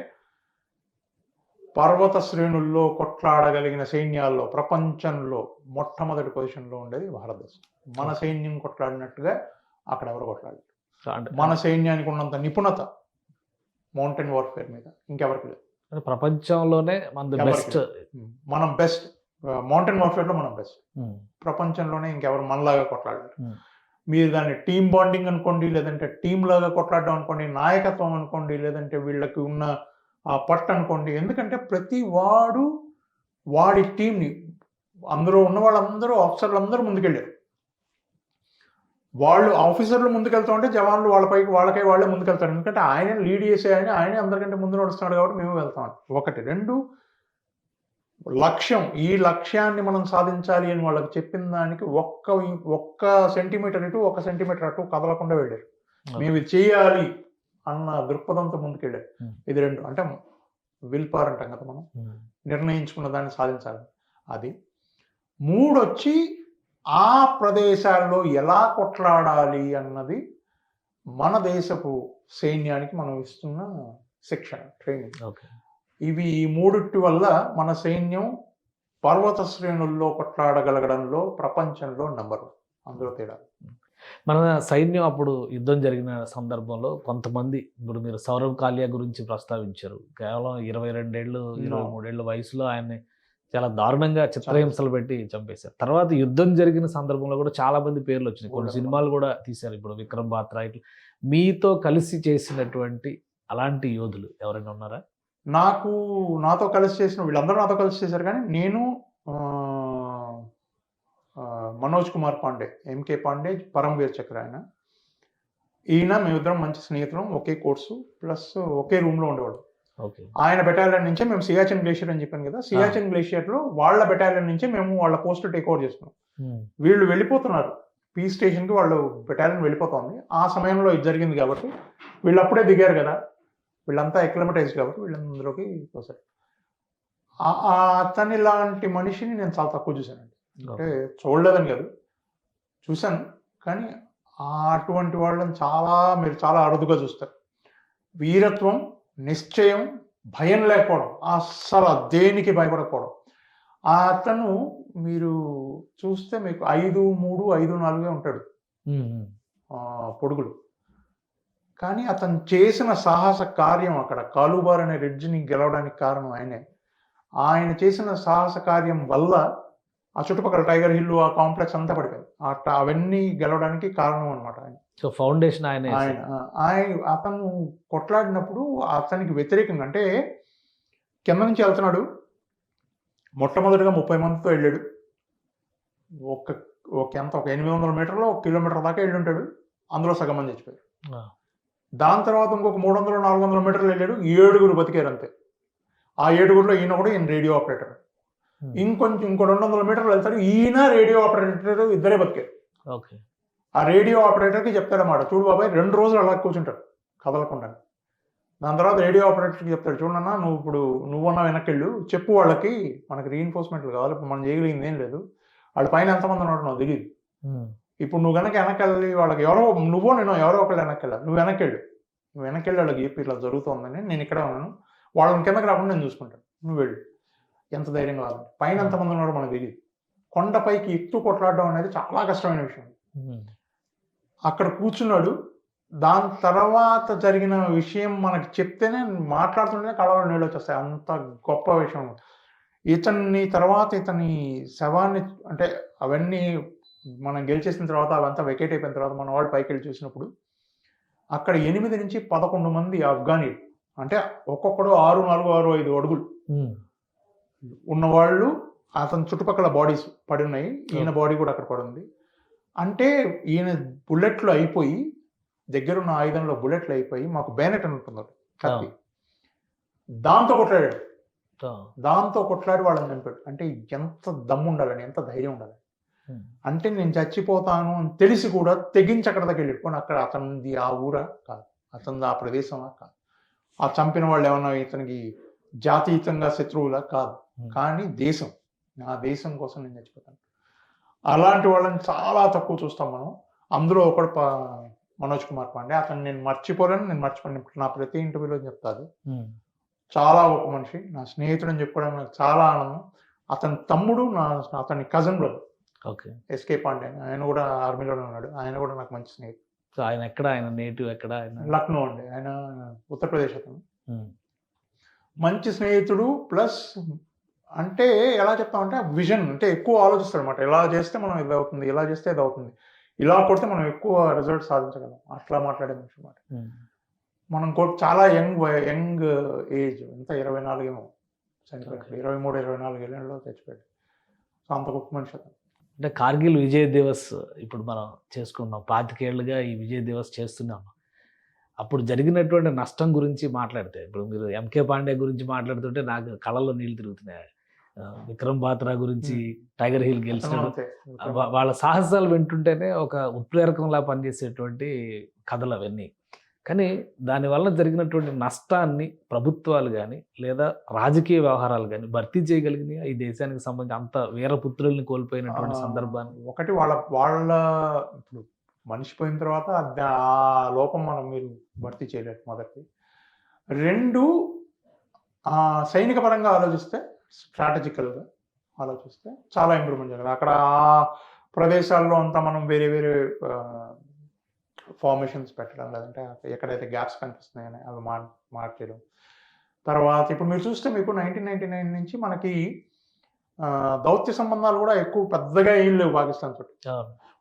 పర్వత శ్రేణుల్లో కొట్లాడగలిగిన సైన్యాల్లో ప్రపంచంలో మొట్టమొదటి పొజిషన్లో ఉండేది భారతదేశం. మన సైన్యం కొట్లాడినట్టుగా అక్కడ ఎవరు కొట్లాడారు. మన సైన్యానికి ఉన్నంత నిపుణత మౌంటైన్ వార్ఫేర్ మీద ఇంకెవరికి లేదు. ప్రపంచంలోనే మనం బెస్ట్ మౌంటైన్ వార్ఫేర్లో మనం బెస్ట్. ప్రపంచంలోనే ఇంకెవరు మనలాగా కొట్లాడారు. మీరు దాన్ని టీమ్ బాండింగ్ అనుకోండి, లేదంటే టీమ్ లాగా కొట్లాడడం అనుకోండి, నాయకత్వం అనుకోండి, లేదంటే వీళ్ళకి ఉన్న ఆ పట్టు అనుకోండి. ఎందుకంటే ప్రతి వాడి టీంని, అందులో ఉన్న వాళ్ళందరూ ఆఫీసర్లు అందరూ ముందుకెళ్ళారు. వాళ్ళు ఆఫీసర్లు ముందుకెళ్తా ఉంటే జవాన్లు వాళ్ళకే వాళ్ళే ముందుకెళ్తారు. ఎందుకంటే ఆయన లీడ్ చేసే ఆయనే అందరికంటే ముందు నడుస్తున్నాడు కాబట్టి మేము వెళ్తాం. ఒకటి. రెండు, లక్ష్యం, ఈ లక్ష్యాన్ని మనం సాధించాలి అని వాళ్ళకి చెప్పిన దానికి ఒక్క సెంటీమీటర్ ఇటు 1 సెంటీమీటర్ అటు కదలకుండా వెళ్ళారు. మేము ఇది చేయాలి అన్న దృక్పథంతో ముందుకెళ్ళారు. ఇది రెండు. అంటే విల్ పవర్ అంటాం కదా మనం, నిర్ణయించుకున్న దాన్ని సాధించాలి. అది. మూడు వచ్చి ఆ ప్రదేశాల్లో ఎలా కొట్లాడాలి అన్నది మన దేశపు సైన్యానికి మనం ఇస్తున్న శిక్షణ, ట్రైనింగ్. ఇవి ఈ మూడిటి వల్ల మన సైన్యం పర్వత శ్రేణుల్లో కొట్లాడగలగడంలో ప్రపంచంలో నంబర్ 1. అందులో తేడా. మన సైన్యం అప్పుడు యుద్ధం జరిగిన సందర్భంలో కొంతమంది, ఇప్పుడు మీరు సౌరవ్ కాలియా గురించి ప్రస్తావించారు, కేవలం 22 ఏళ్ళు 23 ఏళ్ళ వయసులో ఆయన్ని చాలా దారుణంగా చిత్రహింసలు పెట్టి చంపేశారు. తర్వాత యుద్ధం జరిగిన సందర్భంలో కూడా చాలా మంది పేర్లు వచ్చినాయి, కొన్ని సినిమాలు కూడా తీశారు. ఇప్పుడు విక్రమ్ బాత్రా, ఇట్లా మీతో కలిసి చేసినటువంటి అలాంటి యోధులు ఎవరైనా ఉన్నారా? నాతో కలిసి చేసిన వీళ్ళందరూ నాతో కలిసి చేశారు, కానీ నేను మనోజ్ కుమార్ పాండే, ఎంకే పాండే, పరమ్వీర్ చక్ర ఈయన మేమిద్దరం మంచి స్నేహితులం, ఒకే కోర్సు ప్లస్ ఒకే రూమ్లో ఉండేవాడు. ఆయన బెటాలియన్ నుంచే మేము సియాచిన్ గ్లేషియర్ అని చెప్పాను కదా, సియాచిన్ గ్లేషియర్లో వాళ్ళ బెటాలియన్ నుంచే మేము వాళ్ళ పోస్ట్ టేక్ ఓవర్ చేస్తున్నాం. వీళ్ళు వెళ్ళిపోతున్నారు పీస్ స్టేషన్కి, వాళ్ళు బెటాలియన్ వెళ్ళిపోతుంది. ఆ సమయంలో ఇది జరిగింది కాబట్టి వీళ్ళు అప్పుడే దిగారు కదా, వీళ్ళంతా ఎక్లమటైజ్ కాబట్టి వీళ్ళందరిలోకి వస్తారు. అతని లాంటి మనిషిని నేను చాలా తక్కువ చూశానండి. అంటే చూడలేదని కాదు, చూశాను, కానీ అటువంటి వాళ్ళని మీరు చాలా అరుదుగా చూస్తారు. వీరత్వం, నిశ్చయం, భయం లేకపోవడం, అస్సలు దేనికి భయపడకపోవడం. అతను మీరు చూస్తే మీకు 5'3", 5'4" ఉంటాడు పొడుగులు. కానీ అతను చేసిన సాహస కార్యం, అక్కడ కాలుబార్ అనే రిడ్జ్ని గెలవడానికి కారణం ఆయనే. ఆయన చేసిన సాహస కార్యం వల్ల ఆ చుట్టుపక్కల టైగర్ హిల్, ఆ కాంప్లెక్స్ అంతా పడిపోయింది. అవన్నీ గెలవడానికి కారణం అనమాట ఆయన. సో ఫౌండేషన్ అతను కొట్లాడినప్పుడు అతనికి వ్యతిరేకంగా, అంటే కింద నుంచి వెళ్తున్నాడు, మొట్టమొదటిగా 30 మందితో వెళ్ళాడు. ఒక 800 మీటర్లో 1 కిలోమీటర్ దాకా వెళ్ళి ఉంటాడు, అందులో సగం మంది చచ్చిపోయారు. దాని తర్వాత ఇంకొక 300-400 మీటర్లు వెళ్ళాడు, 7 బతికారు అంతే. ఆ 7 ఈయన కూడా రేడియో ఆపరేటర్. ఇంకో 200 మీటర్లు వెళ్తాడు, ఈయన రేడియో ఆపరేటర్, ఇద్దరే బతికారు. ఆ రేడియో ఆపరేటర్కి చెప్తాడన్నమాట, చూడు బాబాయ్ 2 రోజులు అలా కూర్చుంటాడు కదలకుండా. దాని తర్వాత రేడియో ఆపరేటర్కి చెప్తాడు, చూడన్నా నువ్వన్నా వెనక్కెళ్ళు, చెప్పు వాళ్ళకి మనకి రీఎన్ఫోర్స్మెంట్లు కావాలి, ఇప్పుడు మనం చేయగలిగింది ఏం లేదు, వాళ్ళ పైన ఎంతమంది ఉన్నాడు నాకు తెలియదు. ఇప్పుడు నువ్వు కనుక వెనక్కి వాళ్ళకి ఎవరో ఒకళ్ళు వెనక్కెళ్ళాలి, నువ్వు వెనక్కెళ్ళు వాళ్ళకి చెప్పి ఇట్లా జరుగుతుందని, నేను ఇక్కడే ఉన్నాను, వాళ్ళని కిందకి రాకుండా నేను చూసుకుంటాను, నువ్వు వెళ్ళు, ఎంత ధైర్యం కావాలి, పైన ఎంతమంది ఉన్నాడో మనకు తెలియదు, కొండపైకి ఎక్కుతూ కొట్లాడడం అనేది చాలా కష్టమైన విషయం. అక్కడ కూర్చున్నాడు. దాని తర్వాత జరిగిన విషయం మనకి చెప్తేనే మాట్లాడుతుంటేనే కళ్ళలో నీళ్ళు వచ్చేస్తాయి. అంత గొప్ప విషయం. ఇతని శవాన్ని అంటే అవన్నీ మనం గెలిచేసిన తర్వాత అవంతా వెకేట్ అయిపోయిన తర్వాత మన వాళ్ళు పైకి వెళ్ళి చూసినప్పుడు అక్కడ 8 నుంచి 11 మంది ఆఫ్ఘనీలు, అంటే ఒక్కొక్కడు 6, 4, 6, 5 అడుగులు ఉన్నవాళ్ళు అతని చుట్టుపక్కల బాడీస్ పడి ఉన్నాయి. ఈయన బాడీ కూడా అక్కడ పడి ఉంది. అంటే ఈయన బుల్లెట్లు అయిపోయి, దగ్గరున్న ఆయుధంలో బుల్లెట్లు అయిపోయి, మాకు బేనెట్ అని ఉంటుంది కత్తి, దాంతో కొట్లాడాడు. దాంతో కొట్లాడి వాళ్ళని చంపాడు. అంటే ఎంత దమ్ము ఉండాలని, ఎంత ధైర్యం ఉండాలి. అంటే నేను చచ్చిపోతాను అని తెలిసి కూడా తెగించి అక్కడ దగ్గర వెళ్ళిపోయి, అక్కడ అతనిది ఆ ఊరా కాదు, అతనిది ఆ ప్రదేశమా కాదు, ఆ చంపిన వాళ్ళు ఏమన్నా ఇతనికి జాతీయంగా శత్రువులా కాదు, కానీ దేశం, నా దేశం కోసం నేను చచ్చిపోతాను. అలాంటి వాళ్ళని చాలా తక్కువ చూస్తాం మనం. అందులో ఒకడు మనోజ్ కుమార్ పాండే. అతను నేను మర్చిపోను. నా ప్రతి ఇంటర్వ్యూలో చెప్తాది. చాలా గొప్ప మనిషి, నా స్నేహితుడు అని చెప్పుకోవడం నాకు చాలా ఆనందం. అతని తమ్ముడు అతని కజన్ బ్రదర్ ఎస్కే పాండే, ఆయన కూడా ఆర్మీలోనే ఉన్నాడు. ఆయన కూడా నాకు మంచి స్నేహితుడు. ఆయన ఎక్కడ, ఆయన నేటివ్ ఎక్కడ? ఆయన లక్నో అండి. ఆయన ఉత్తరప్రదేశ్ అతను. మంచి స్నేహితుడు. ప్లస్ అంటే ఎలా చెప్తామంటే విజన్, అంటే ఎక్కువ ఆలోచిస్తాడు అనమాట. ఇలా చేస్తే మనం ఇది అవుతుంది, ఇలా చేస్తే ఇది అవుతుంది, ఇలా కొడితే మనం ఎక్కువ రిజల్ట్ సాధించగలం, అట్లా మాట్లాడే మనిషి అన్నమాట. మనం చాలా యంగ్ ఏజ్, ఎంత 24 ఏమో చనిపోయాడు, 23, 24 ఏళ్ళలో చచ్చిపోయాడు. సో అంత గొప్ప మనిషి అతను. అంటే కార్గిల్ విజయ్ దివస్ ఇప్పుడు మనం చేసుకున్నాం, 25 ఏళ్ళుగా ఈ విజయ్ దివస్ చేస్తున్నాం. అప్పుడు జరిగినటువంటి నష్టం గురించి మాట్లాడితే, ఇప్పుడు మీరు ఎంకే పాండే గురించి మాట్లాడుతుంటే నాకు కళ్ళల్లో నీళ్ళు తిరుగుతున్నాయి. విక్రమ్ బాత్రా గురించి, టైగర్ హిల్ గెలిచిన వాళ్ళ సాహసాలు వింటుంటేనే ఒక ఉత్ప్రేరకంలా పనిచేసేటువంటి కథలు అవన్నీ. కానీ దానివల్ల జరిగినటువంటి నష్టాన్ని ప్రభుత్వాలు కానీ లేదా రాజకీయ వ్యవహారాలు కానీ భర్తీ చేయగలిగినాయి ఈ దేశానికి సంబంధించి అంత వీరపుత్రుల్ని కోల్పోయినటువంటి సందర్భాన్ని? ఒకటి వాళ్ళ ఇప్పుడు మనిషి పోయిన తర్వాత ఆ లోపం మీరు భర్తీ చేయలేదు మొదటి. 2, సైనిక పరంగా ఆలోచిస్తే, స్ట్రాటజికల్గా ఆలోచిస్తే చాలా ఇంప్రూవ్మెంట్ జరిగింది. అక్కడ ఆ ప్రదేశాల్లో అంతా మనం వేరే వేరే ఫార్మేషన్స్ పెట్టడం, లేదంటే ఎక్కడైతే గ్యాప్స్ కనిపిస్తున్నాయని అవి మార్చడం. తర్వాత ఇప్పుడు మీరు చూస్తే మీకు 1999 నుంచి మనకి దౌత్య సంబంధాలు కూడా ఎక్కువ పెద్దగా ఏం లేవు పాకిస్తాన్ తోటి.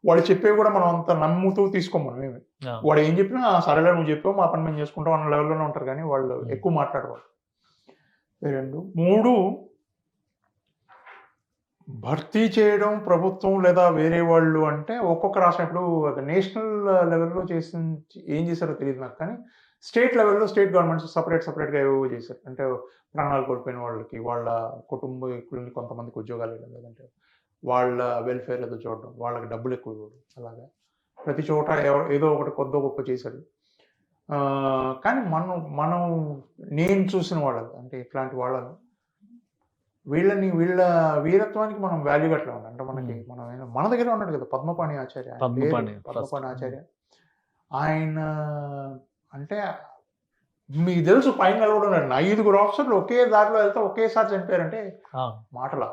వాడు చెప్పేవి కూడా మనం అంత నమ్ముతూ తీసుకోం మనం ఏమి. వాడు ఏం చెప్పినా సరేలే నువ్వు చెప్పావు, మా పని మేము చేసుకుంటాం అన్న లెవెల్లోనే ఉంటారు, కానీ వాళ్ళు ఎక్కువ మాట్లాడకూడదు. 2, 3 భర్తీ చేయడం ప్రభుత్వం లేదా వేరే వాళ్ళు అంటే ఒక్కొక్క రాష్ట్రం ఇప్పుడు నేషనల్ లెవెల్లో ఏం చేశారో తెలియదు నాకు, కానీ స్టేట్ లెవెల్లో స్టేట్ గవర్నమెంట్స్ సపరేట్గా ఏవో చేశారు. అంటే ప్రాణాలు కోల్పోయిన వాళ్ళకి వాళ్ళ కుటుంబీకులని కొంతమందికి ఉద్యోగాలు ఇవ్వడం, లేదంటే వాళ్ళ వెల్ఫేర్ ఏదో చూడడం, వాళ్ళకి డబ్బులు ఎక్కువ ఇవ్వడం, అలాగా ప్రతి చోట ఏదో ఒకటి కొద్దో గొప్ప చేశారు. కానీ నేను చూసిన వాళ్ళు అంటే ఇట్లాంటి వాళ్ళని వీళ్ళ వీరత్వానికి మనం వాల్యూ అట్లా ఉన్నాం. అంటే మన దగ్గర ఉన్నాడు కదా పద్మపాణి ఆచార్య. ఆయన అంటే మీకు తెలుసు పైన నిలబడి ఉన్నాడు. 5 ఆఫీసర్లు ఒకే దారిలో వెళ్తే ఒకేసారి చనిపోయారంటే మాటలా,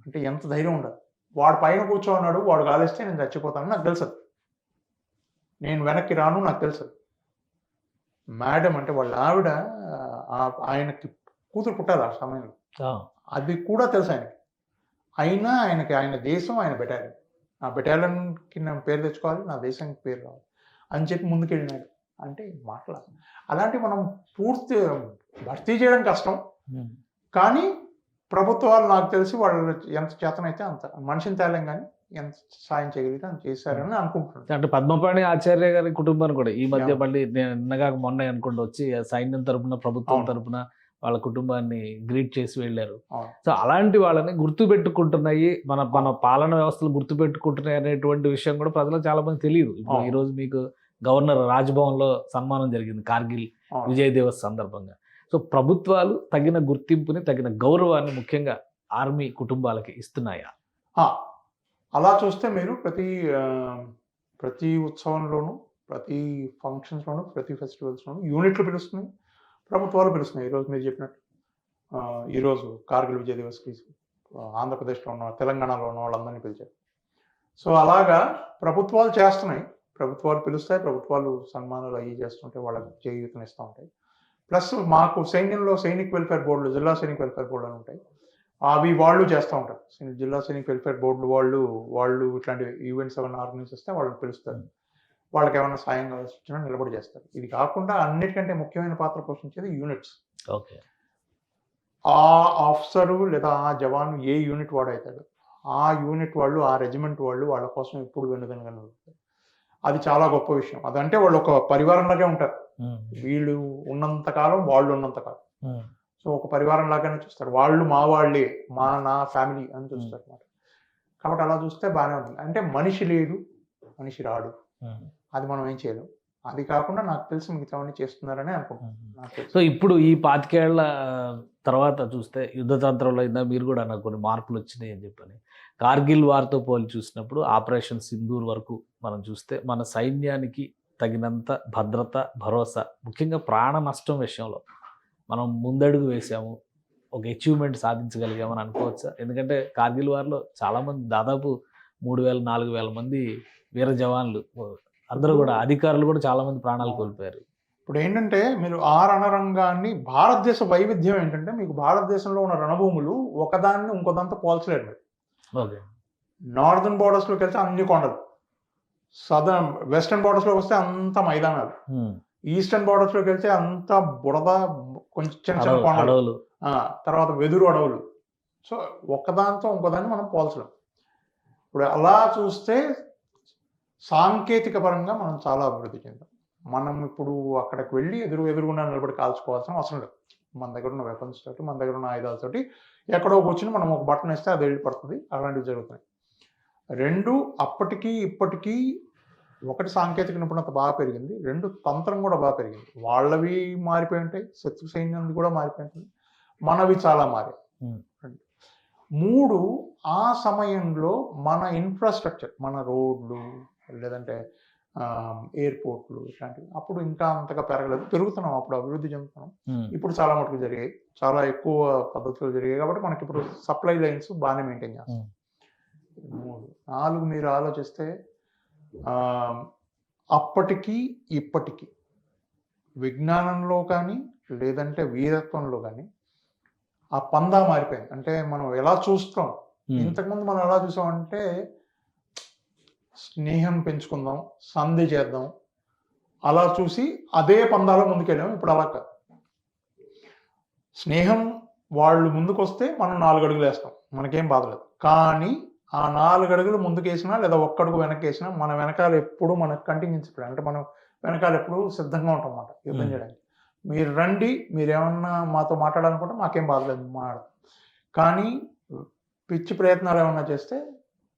అంటే ఎంత ధైర్యం ఉండాలి. వాడు పైన కూర్చోన్నాడు, వాడు కాలేస్తే నేను చచ్చిపోతాను నాకు తెలుసు, నేను వెనక్కి రాను నాకు తెలుసు. మేడం అంటే వాళ్ళ ఆవిడ ఆయనకి కూతురు పుట్టాలి ఆ సమయంలో, అది కూడా తెలుసు ఆయనకి. అయినా ఆయన దేశం, ఆయన బెటాలియన్, నా బెటాలియన్కి నేను పేరు తెచ్చుకోవాలి, నా దేశానికి పేరు రావాలి అని చెప్పి ముందుకెళ్ళినాడు. అంటే మాటల అలాంటి మనం పూర్తి భర్తీ చేయడం కష్టం, కానీ ప్రభుత్వాలు నాకు తెలిసి వాళ్ళు ఎంత చేతనైతే అంత మనిషిని తేలేం, కానీ ఎంత సాయం చేయగలిగితే అంత చేశారని అనుకుంటున్నాను. అంటే పద్మపాణి ఆచార్య గారి కుటుంబాన్ని కూడా ఈ మధ్య మళ్ళీ నిన్నగా మొన్న అనుకుంటూ వచ్చి సైన్యం తరపున ప్రభుత్వం తరపున వాళ్ళ కుటుంబాన్ని గ్రీట్ చేసి వెళ్ళారు. సో అలాంటి వాళ్ళని గుర్తుపెట్టుకుంటున్నాయి, మన పాలన వ్యవస్థలు గుర్తుపెట్టుకుంటున్నాయి అనేటువంటి విషయం కూడా ప్రజలకు చాలా మంది తెలియదు. ఇప్పుడు ఈ రోజు మీకు గవర్నర్ రాజ్భవన్లో సన్మానం జరిగింది కార్గిల్ విజయ్ దివస్ సందర్భంగా. సో ప్రభుత్వాలు తగిన గుర్తింపుని, తగిన గౌరవాన్ని ముఖ్యంగా ఆర్మీ కుటుంబాలకి ఇస్తున్నాయా? అలా చూస్తే మీరు ప్రతి ఉత్సవంలోనూ, ప్రతి ఫంక్షన్స్లోనూ, ప్రతి ఫెస్టివల్స్లోనూ యూనిట్లు పిలుస్తున్నాయి, ప్రభుత్వాలు పిలుస్తున్నాయి. ఈరోజు మీరు చెప్పినట్టు ఈరోజు కార్గిల్ విజయ్ దివస్కి ఆంధ్రప్రదేశ్లో ఉన్న తెలంగాణలో ఉన్న వాళ్ళందరినీ పిలిచారు. సో అలాగా ప్రభుత్వాలు చేస్తున్నాయి, ప్రభుత్వాలు పిలుస్తాయి, ప్రభుత్వాలు సన్మానాలు అవి చేస్తుంటే వాళ్ళకి చేయూతనిస్తూ ఉంటాయి. ప్లస్ మాకు సైన్యంలో సైనిక్ వెల్ఫేర్ బోర్డులు, జిల్లా సైనిక్ వెల్ఫేర్ బోర్డు అని ఉంటాయి, అవి వాళ్ళు చేస్తూ ఉంటారు. జిల్లా సైనిక్ వెల్ఫేర్ బోర్డులు వాళ్ళు ఇట్లాంటి ఈవెంట్స్ ఏమైనా ఆర్గనైజ్ చేస్తే వాళ్ళని పిలుస్తారు, వాళ్ళకి ఏమైనా సాయం కావాల్సి వచ్చినా నిలబడి చేస్తారు. ఇది కాకుండా అన్నిటికంటే ముఖ్యమైన పాత్ర పోషించేది యూనిట్స్. ఓకే. ఆ ఆఫీసరు లేదా ఆ జవాను ఏ యూనిట్ వాడు అవుతాడు, ఆ యూనిట్ వాళ్ళు, ఆ రెజిమెంట్ వాళ్ళు వాళ్ళ కోసం ఎప్పుడు వెనుదనగానే ఉంటారు. అది చాలా గొప్ప విషయం. అదంటే వాళ్ళు ఒక పరివారంలాగే ఉంటారు, వీళ్ళు ఉన్నంతకాలం వాళ్ళు ఉన్నంతకాలం. సో ఒక పరివారం లాగానే చూస్తారు, వాళ్ళు మా వాళ్ళే, నా ఫ్యామిలీ అని చూస్తారు అన్నమాట. కాబట్టి అలా చూస్తే బాగానే ఉంటుంది. అంటే మనిషి లేడు, మనిషి రాడు, అది మనం ఏం చేయలేం. అది కాకుండా నాకు తెలిసి మిగతావన్నీ చేస్తున్నారని అనుకుంటున్నాను. సో ఇప్పుడు ఈ 25 ఏళ్ల తర్వాత చూస్తే యుద్ధ తంత్రంలో అయినా మీరు కూడా నాకు కొన్ని మార్పులు వచ్చినాయి అని చెప్పని, కార్గిల్ వార్తో పోలి చూసినప్పుడు ఆపరేషన్ సింధూర్ వరకు మనం చూస్తే మన సైన్యానికి తగినంత భద్రత, భరోసా, ముఖ్యంగా ప్రాణ నష్టం విషయంలో మనం ముందడుగు వేసాము, ఒక అచీవ్మెంట్ సాధించగలిగామని అనుకోవచ్చా? ఎందుకంటే కార్గిల్ వార్లో చాలామంది, దాదాపు 3,000-4,000 మంది వీర జవాన్లు, అందరూ కూడా అధికారులు కూడా చాలామంది ప్రాణాలు కోల్పోయారు. ఇప్పుడు ఏంటంటే మీరు ఆ రణరంగాన్ని, భారతదేశ వైవిధ్యం ఏంటంటే మీకు భారతదేశంలో ఉన్న రణభూములు ఒకదాన్ని ఇంకోదాంతో పోల్చలేరు మీరు. ఓకే. నార్దర్న్ బోర్డర్స్లోకి వెళ్తే అన్ని కొండలు, సదర్న్ వెస్టర్న్ బోర్డర్స్లోకి వస్తే అంత మైదానాలు, ఈస్టర్న్ బోర్డర్స్లోకి వెళ్తే అంత బురద, కొంచెం చిన్న చిన్న కొండలు, తర్వాత వెదురు అడవులు. సో ఒకదాంతో ఇంకోదాన్ని మనం పోల్చలేం. ఇప్పుడు అలా చూస్తే సాంకేతిక పరంగా మనం చాలా అభివృద్ధి చెందాం. మనం ఇప్పుడు అక్కడికి వెళ్ళి ఎదురుగుండా నిలబడి కాల్చుకోవాల్సిన అవసరం లేదు. మన దగ్గర ఉన్న వెపన్స్ తోటి, మన దగ్గర ఉన్న ఆయుధాలతోటి ఎక్కడో కూర్చుని మనం ఒక బటన్ వేస్తే అది వెళ్ళి పడుతుంది. అలాంటివి జరుగుతున్నాయి. రెండు, అప్పటికీ ఇప్పటికీ ఒకటి సాంకేతిక నిపుణత బాగా పెరిగింది, రెండు తంత్రం కూడా బాగా పెరిగింది. వాళ్ళవి మారిపోయి ఉంటాయి, శత్రు సైన్యం కూడా మారిపోయి ఉంటుంది, మనవి చాలా మారాయి. మూడు, ఆ సమయంలో మన ఇన్ఫ్రాస్ట్రక్చర్, మన రోడ్లు లేదంటే ఎయిర్పోర్ట్లు ఇట్లాంటివి అప్పుడు ఇంకా అంతగా పెరగలేదు, పెరుగుతున్నాం, అప్పుడు అభివృద్ధి చెందుతున్నాం. ఇప్పుడు చాలా మటుకు జరిగాయి, చాలా ఎక్కువ పద్ధతులు జరిగాయి. కాబట్టి మనకి ఇప్పుడు సప్లై లైన్స్ బాగానే మెయింటైన్ చేస్తాం. 3, 4 మీరు ఆలోచిస్తే అప్పటికి ఇప్పటికి విజ్ఞానంలో కానీ లేదంటే వీరత్వంలో కానీ ఆ పందా మారిపోయింది. అంటే మనం ఎలా చూస్తాం, ఇంతకుముందు మనం ఎలా చూసామంటే స్నేహం పెంచుకుందాం, సంధి చేద్దాం, అలా చూసి అదే పందాలో ముందుకెళ్ళాం. ఇప్పుడు అలా కాదు. స్నేహం వాళ్ళు ముందుకు వస్తే మనం 4 అడుగులు వేస్తాం, మనకేం బాధలేదు. కానీ ఆ 4 అడుగులు ముందుకేసినా లేదా 1 అడుగు వెనక్కేసినా మన వెనకాల ఎప్పుడు మనకు కంటిన్యూన్స్ ప్లాన్, అంటే మనం వెనకాల ఎప్పుడు సిద్ధంగా ఉంటాం అన్నమాట యుద్ధం చేయడానికి. మీరు రండి, మీరేమన్నా మాతో మాట్లాడాలనుకుంటే మాకేం బాధలేదు, మాట్లాడతాం. కానీ పిచ్చి ప్రయత్నాలు ఏమన్నా చేస్తే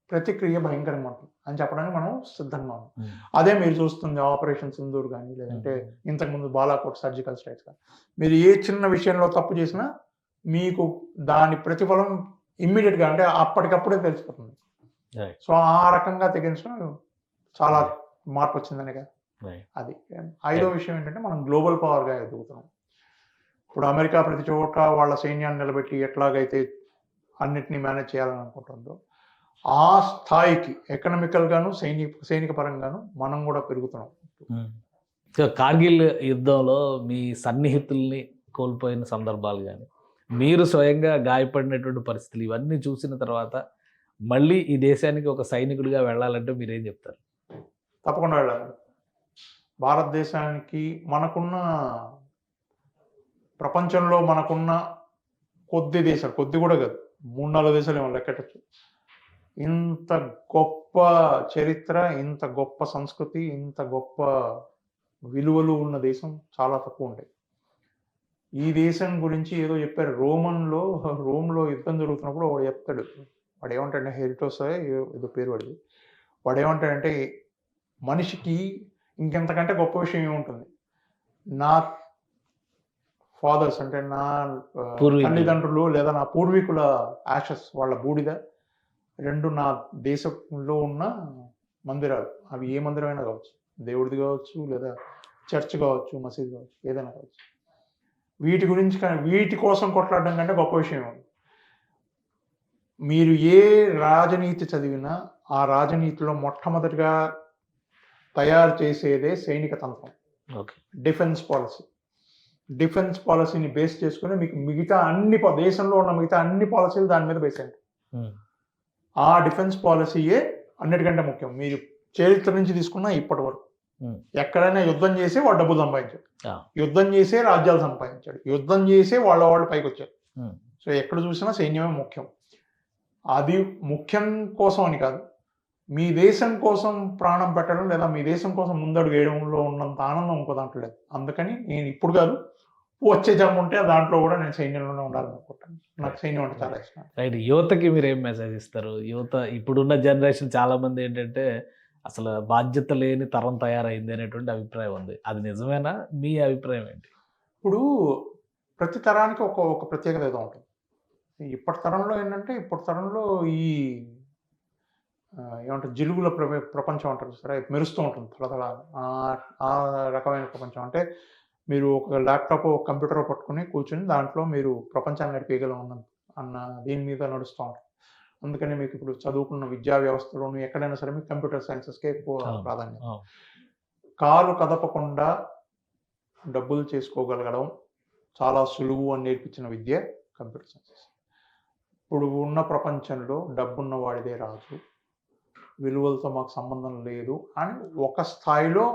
ప్రతిక్రియ భయంకరంగా ఉంటుంది అని చెప్పడానికి మనం సిద్ధంగా ఉన్నాం. అదే మీరు చూస్తుంది ఆపరేషన్ సింధూర్ కానీ లేదంటే ఇంతకుముందు బాలాకోట్ సర్జికల్ స్ట్రైక్స్ కానీ, మీరు ఏ చిన్న విషయంలో తప్పు చేసినా మీకు దాని ప్రతిఫలం ఇమ్మీడియట్గా, అంటే అప్పటికప్పుడే తెలిసిపోతుంది. సో ఆ రకంగా తెగించడం చాలా మార్పు వచ్చిందనే కదా. అది 5వ విషయం ఏంటంటే మనం గ్లోబల్ పవర్గా ఎదుగుతున్నాం. ఇప్పుడు అమెరికా ప్రతి చోట వాళ్ళ సైన్యాన్ని నిలబెట్టి ఎట్లాగైతే అన్నిటినీ మేనేజ్ చేయాలని అనుకుంటుందో ఆ స్థాయికి ఎకనామికల్ గాను సైనిక పరంగాను మనం కూడా పెరుగుతున్నాం. కార్గిల్ యుద్ధంలో మీ సన్నిహితుల్ని కోల్పోయిన సందర్భాలు కానీ, మీరు స్వయంగా గాయపడినటువంటి పరిస్థితులు, ఇవన్నీ చూసిన తర్వాత మళ్ళీ ఈ దేశానికి ఒక సైనికుడిగా వెళ్ళాలంటే మీరేం చెప్తారు? తప్పకుండా వెళ్ళాలి. భారతదేశానికి మనకున్న, ప్రపంచంలో మనకున్న కొద్ది దేశాలు, కొద్ది కూడా కాదు, 3-4 దేశాలు ఏమో లెక్కెట్టచ్చు, ఇంత గొప్ప చరిత్ర, ఇంత గొప్ప సంస్కృతి, ఇంత గొప్ప విలువలు ఉన్న దేశం చాలా తక్కువ ఉంటాయి. ఈ దేశం గురించి ఏదో చెప్పారు, రోమ్లో యుద్ధం జరుగుతున్నప్పుడు వాడు చెప్తాడు, వాడు ఏమంటాడంటే హెరిటోస్ ఏదో పేరు వాడిది, వాడు ఏమంటాడంటే మనిషికి ఇంకెంతకంటే గొప్ప విషయం ఏముంటుంది, నా ఫాదర్స్ అంటే నా తల్లిదండ్రులు లేదా నా పూర్వీకుల యాషెస్, వాళ్ళ బూడిద, 2 నా దేశంలో ఉన్న మందిరాలు, అవి ఏ మందిరమైనా కావచ్చు, దేవుడిది కావచ్చు లేదా చర్చ్ కావచ్చు, మసీద్ కావచ్చు, ఏదైనా కావచ్చు, వీటి గురించి వీటి కోసం కొట్లాడడం కంటే గొప్ప విషయం ఉంది. మీరు ఏ రాజనీతి చదివినా ఆ రాజనీతిలో మొట్టమొదటిగా తయారు చేసేదే సైనిక తంత్రం, ఓకే. Defence policy. డిఫెన్స్ పాలసీని బేస్ చేసుకుని మీకు మిగతా అన్ని దేశంలో ఉన్న మిగతా అన్ని పాలసీలు దాని మీద బేస్ అయ్యాయి. ఆ డిఫెన్స్ పాలసీయే అన్నిటికంటే ముఖ్యం. మీరు చరిత్ర నుంచి తీసుకున్నా ఇప్పటి వరకు ఎక్కడైనా యుద్ధం చేసి వాడు డబ్బులు సంపాదించాడు, యుద్ధం చేసే రాజ్యాలు సంపాదించాడు, యుద్ధం చేసే వాళ్ళు పైకి వచ్చారు. సో ఎక్కడ చూసినా సైన్యమే ముఖ్యం. అది ముఖ్యం కోసం అని కాదు, మీ దేశం కోసం ప్రాణం పెట్టడం లేదా మీ దేశం కోసం ముందడుగు వేయడంలో ఉన్నంత ఆనందం ఇంకో దాంట్లో లేదు. అందుకని నేను ఇప్పుడు కాదు, వచ్చే జన్మ ఉంటే దాంట్లో కూడా నేను సైన్యంలోనే ఉండాలనుకుంటాను. నాకు సైన్యం అంటే చాలా ఇష్టం. రైట్. యువతకి మీరు ఏం మెసేజ్ ఇస్తారు? యువత ఇప్పుడున్న జనరేషన్ చాలా మంది ఏంటంటే అసలు బాధ్యత లేని తరం తయారైంది అనేటువంటి అభిప్రాయం ఉంది. అది నిజమేనా? మీ అభిప్రాయం ఏంటి? ఇప్పుడు ప్రతి తరానికి ఒక ప్రత్యేకత ఏదో ఉంటుంది. ఇప్పటి తరంలో ఏంటంటే ఇప్పటి తరంలో ఈ ఏమంటారు జిలుగుల ప్రపంచం అంటారు సరే, మెరుస్తూ ఉంటుంది తలతల. ఆ రకమైన ప్రపంచం అంటే మీరు ఒక ల్యాప్టాప్ ఒక కంప్యూటర్ పట్టుకుని కూర్చుని దాంట్లో మీరు ప్రపంచాన్ని నడిపేయగలం అన్న దీని మీద నడుస్తూ ఉంటారు. అందుకని మీకు ఇప్పుడు చదువుకున్న విద్యా వ్యవస్థలోనూ ఎక్కడైనా సరే మీకు కంప్యూటర్ సైన్సెస్కే ఎక్కువ ప్రాధాన్యత. కాలు కదపకుండా డబ్బులు చేసుకోగలగడం చాలా సులువు అని నేర్పించిన విద్య కంప్యూటర్ సైన్సెస్. ఇప్పుడు ఉన్న ప్రపంచంలో డబ్బున్న వాడిదే రాజు, విలువలతో మాకు సంబంధం లేదు అని ఒక స్థాయిలో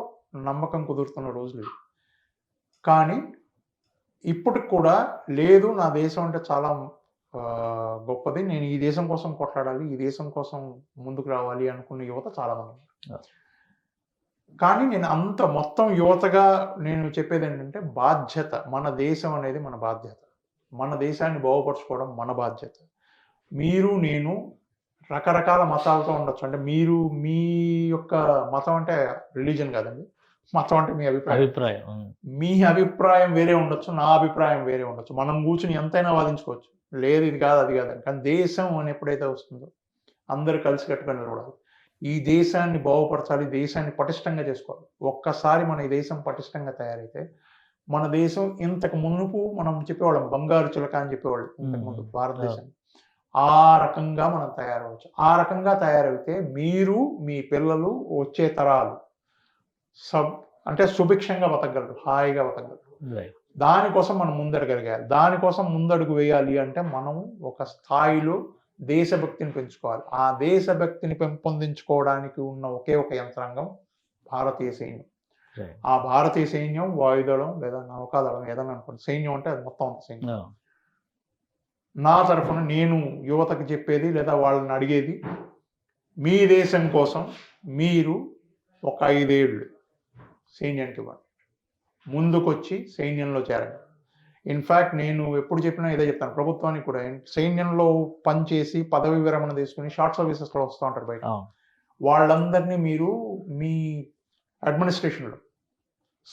నమ్మకం కుదురుతున్న రోజులు. కానీ ఇప్పటికి కూడా లేదు, నా దేశం అంటే చాలా గొప్పది, నేను ఈ దేశం కోసం కొట్లాడాలి, ఈ దేశం కోసం ముందుకు రావాలి అనుకున్న యువత చాలామంది ఉన్నారు. కానీ నేను అంత మొత్తం యువతగా నేను చెప్పేది ఏంటంటే బాధ్యత, మన దేశం అనేది మన బాధ్యత, మన దేశాన్ని బాగుపరచుకోవడం మన బాధ్యత. మీరు నేను రకరకాల మతాలతో ఉండొచ్చు, అంటే మీరు మీ యొక్క మతం అంటే రిలీజన్ కాదండి, మతం అంటే మీ అభిప్రాయం. మీ అభిప్రాయం వేరే ఉండొచ్చు, నా అభిప్రాయం వేరే ఉండొచ్చు, మనం కూర్చుని ఎంతైనా వాదించుకోవచ్చు, లేదు ఇది కాదు అది కాదని. కానీ దేశం అని ఎప్పుడైతే వస్తుందో అందరూ కలిసి కట్టుకొని నిలబడాలి, ఈ దేశాన్ని బాగుపరచాలి, దేశాన్ని పటిష్టంగా చేసుకోవాలి. ఒక్కసారి మన ఈ దేశం పటిష్టంగా తయారైతే మన దేశం ఇంతకు మునుపు మనం చెప్పేవాళ్ళం బంగారు చిలక అని చెప్పేవాళ్ళు ఇంతకుముందు భారతదేశం, ఆ రకంగా మనం తయారవచ్చు. ఆ రకంగా తయారైతే మీరు మీ పిల్లలు వచ్చే తరాలు అంటే సుభిక్షంగా బతకగలరు, హాయిగా బతకగలరు. దానికోసం మనం ముందడగలిగాలి. దానికోసం ముందడుగు వేయాలి అంటే మనం ఒక స్థాయిలో దేశభక్తిని పెంచుకోవాలి. ఆ దేశభక్తిని పెంపొందించుకోవడానికి ఉన్న ఒకే ఒక యంత్రాంగం భారతీయ సైన్యం. ఆ భారతీయ సైన్యం వాయుదళం లేదా నౌకాదళం ఏదైనా అనుకోండి, సైన్యం అంటే అది మొత్తం అంత సైన్యం. నా తరఫున నేను యువతకు చెప్పేది లేదా వాళ్ళని అడిగేది, మీ దేశం కోసం మీరు ఒక 5 ఏళ్ళు సైన్యానికి ఇవ్వండి, ముందుకొచ్చి సైన్యంలో చేరండి. ఇన్ఫ్యాక్ట్ నేను ఎప్పుడు చెప్పినా ఇదే చెప్తాను ప్రభుత్వానికి కూడా, సైన్యంలో పనిచేసి పదవి విరమణ తీసుకుని షార్ట్ సర్వీసెస్లో వస్తూ ఉంటారు బయట, వాళ్ళందరినీ మీరు మీ అడ్మినిస్ట్రేషన్లో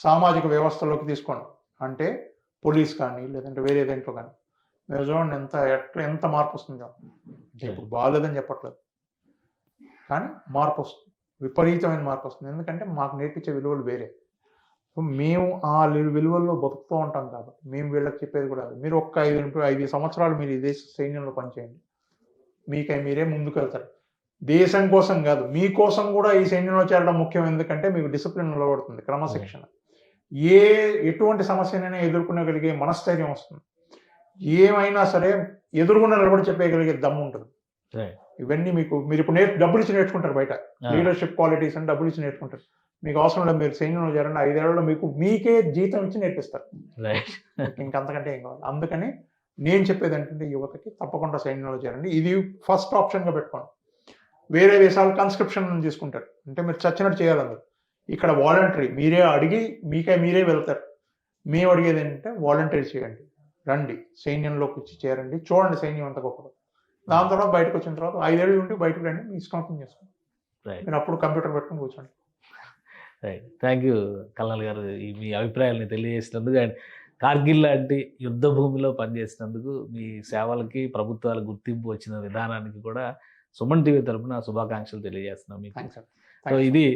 సామాజిక వ్యవస్థలోకి తీసుకోండి. అంటే పోలీస్ కానీ లేదంటే వేరే దేంట్లో కానీ మీరు చూడండి ఎంత మార్పు వస్తుందో. ఇప్పుడు బాగాలేదని చెప్పట్లేదు, కానీ మార్పు వస్తుంది, విపరీతమైన మార్పు వస్తుంది. ఎందుకంటే మాకు నేర్పించే విలువలు వేరే. సో మేము ఆ విలువల్లో బతుకుతూ ఉంటాం కాబట్టి మేము వీళ్ళకి చెప్పేది కూడా మీరు ఒక్క 5 సంవత్సరాలు మీరు ఈ దేశ సైన్యంలో పనిచేయండి, మీరే ముందుకు వెళ్తారు. దేశం కోసం కాదు, మీకోసం కూడా ఈ సైన్యంలో చేరడం ముఖ్యం. ఎందుకంటే మీకు డిసిప్లిన్ నిలబడుతుంది, క్రమశిక్షణ, ఎటువంటి సమస్యనైనా ఎదుర్కొనగలిగే మనస్థైర్యం వస్తుంది, ఏమైనా సరే ఎదురుగుండా నిలబడి చెప్పగలిగే దమ్ము ఉంటుంది. ఇవన్నీ మీరు ఇప్పుడు డబ్బులు ఇచ్చి నేర్చుకుంటారు బయట, లీడర్షిప్ క్వాలిటీస్ అని డబ్బులు ఇచ్చి నేర్చుకుంటారు. మీకు అవసరం లేదు, మీరు సైన్యంలో చేరండి, 5 ఏళ్లలో మీకే జీతం ఇచ్చి నేర్పిస్తారు, ఇంకంతకంటే ఏం కావాలి. అందుకని నేను చెప్పేది ఏంటంటే యువతకి తప్పకుండా సైన్యంలో చేరండి, ఇది ఫస్ట్ ఆప్షన్గా పెట్టుకోండి. వేరే దేశాలు కన్స్క్రిప్షన్ తీసుకుంటారు, అంటే మీరు చచ్చినట్టు చేయాలి. అందరూ ఇక్కడ వాలంటరీ, మీరే అడిగి మీరే వెళ్తారు. మేము అడిగేది ఏంటంటే వాలంటరీ చేయండి, రండి సైన్యంలోకి వచ్చి చేరండి, చూడండి సైన్యం అంత గొప్పది. దాని తర్వాత బయటకు వచ్చిన తర్వాత 5 ఏళ్ళు ఉంటే బయటకు రండి, మీ ఇష్టం చేసుకోండి, మీరు అప్పుడు కంప్యూటర్ పెట్టుకుని కూర్చోండి. థ్యాంక్ యూ కల్నల్ గారు, మీ అభిప్రాయాలని తెలియజేసినందుకు అండ్ కార్గిల్ లాంటి యుద్ధ భూమిలో పనిచేసినందుకు మీ సేవలకి ప్రభుత్వాల గుర్తింపు వచ్చిన విధానానికి కూడా సుమన్ టీవీ తరఫున శుభాకాంక్షలు తెలియజేస్తున్నాం మీకు. సో ఇది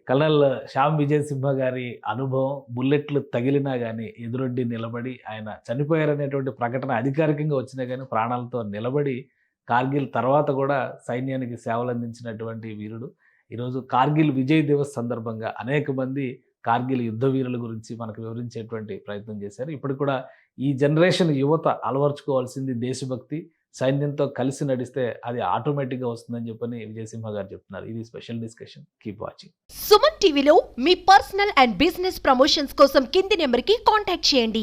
కల్నల్ శ్యామ్ విజయ్ సింహ గారి అనుభవం. బుల్లెట్లు తగిలినా కానీ ఎదురొడ్డి నిలబడి, ఆయన చనిపోయారనేటువంటి ప్రకటన అధికారికంగా వచ్చినా కానీ ప్రాణాలతో నిలబడి కార్గిల్ తర్వాత కూడా సైన్యానికి సేవలు అందించినటువంటి వీరుడు. ఈరోజు కార్గిల్ విజయ్ దివస్ సందర్భంగా అనేక మంది కార్గిల్ యుద్ధ వీరుల గురించి మనకు వివరించేటువంటి ప్రయత్నం చేశారు. ఇప్పుడు కూడా ఈ జనరేషన్ యువత అలవర్చుకోవాల్సింది దేశభక్తి. సైన్యంతో కలిసి నడిస్తే అది ఆటోమేటిక్గా వస్తుందని చెప్పని విజయసింహ గారు చెప్తున్నారు. ఇది special discussion. Keep watching. Suman టీవీలో మీ పర్సనల్ అండ్ బిజినెస్ ప్రమోషన్స్ కోసం కింది నెంబర్కి కాంటాక్ట్ చేయండి.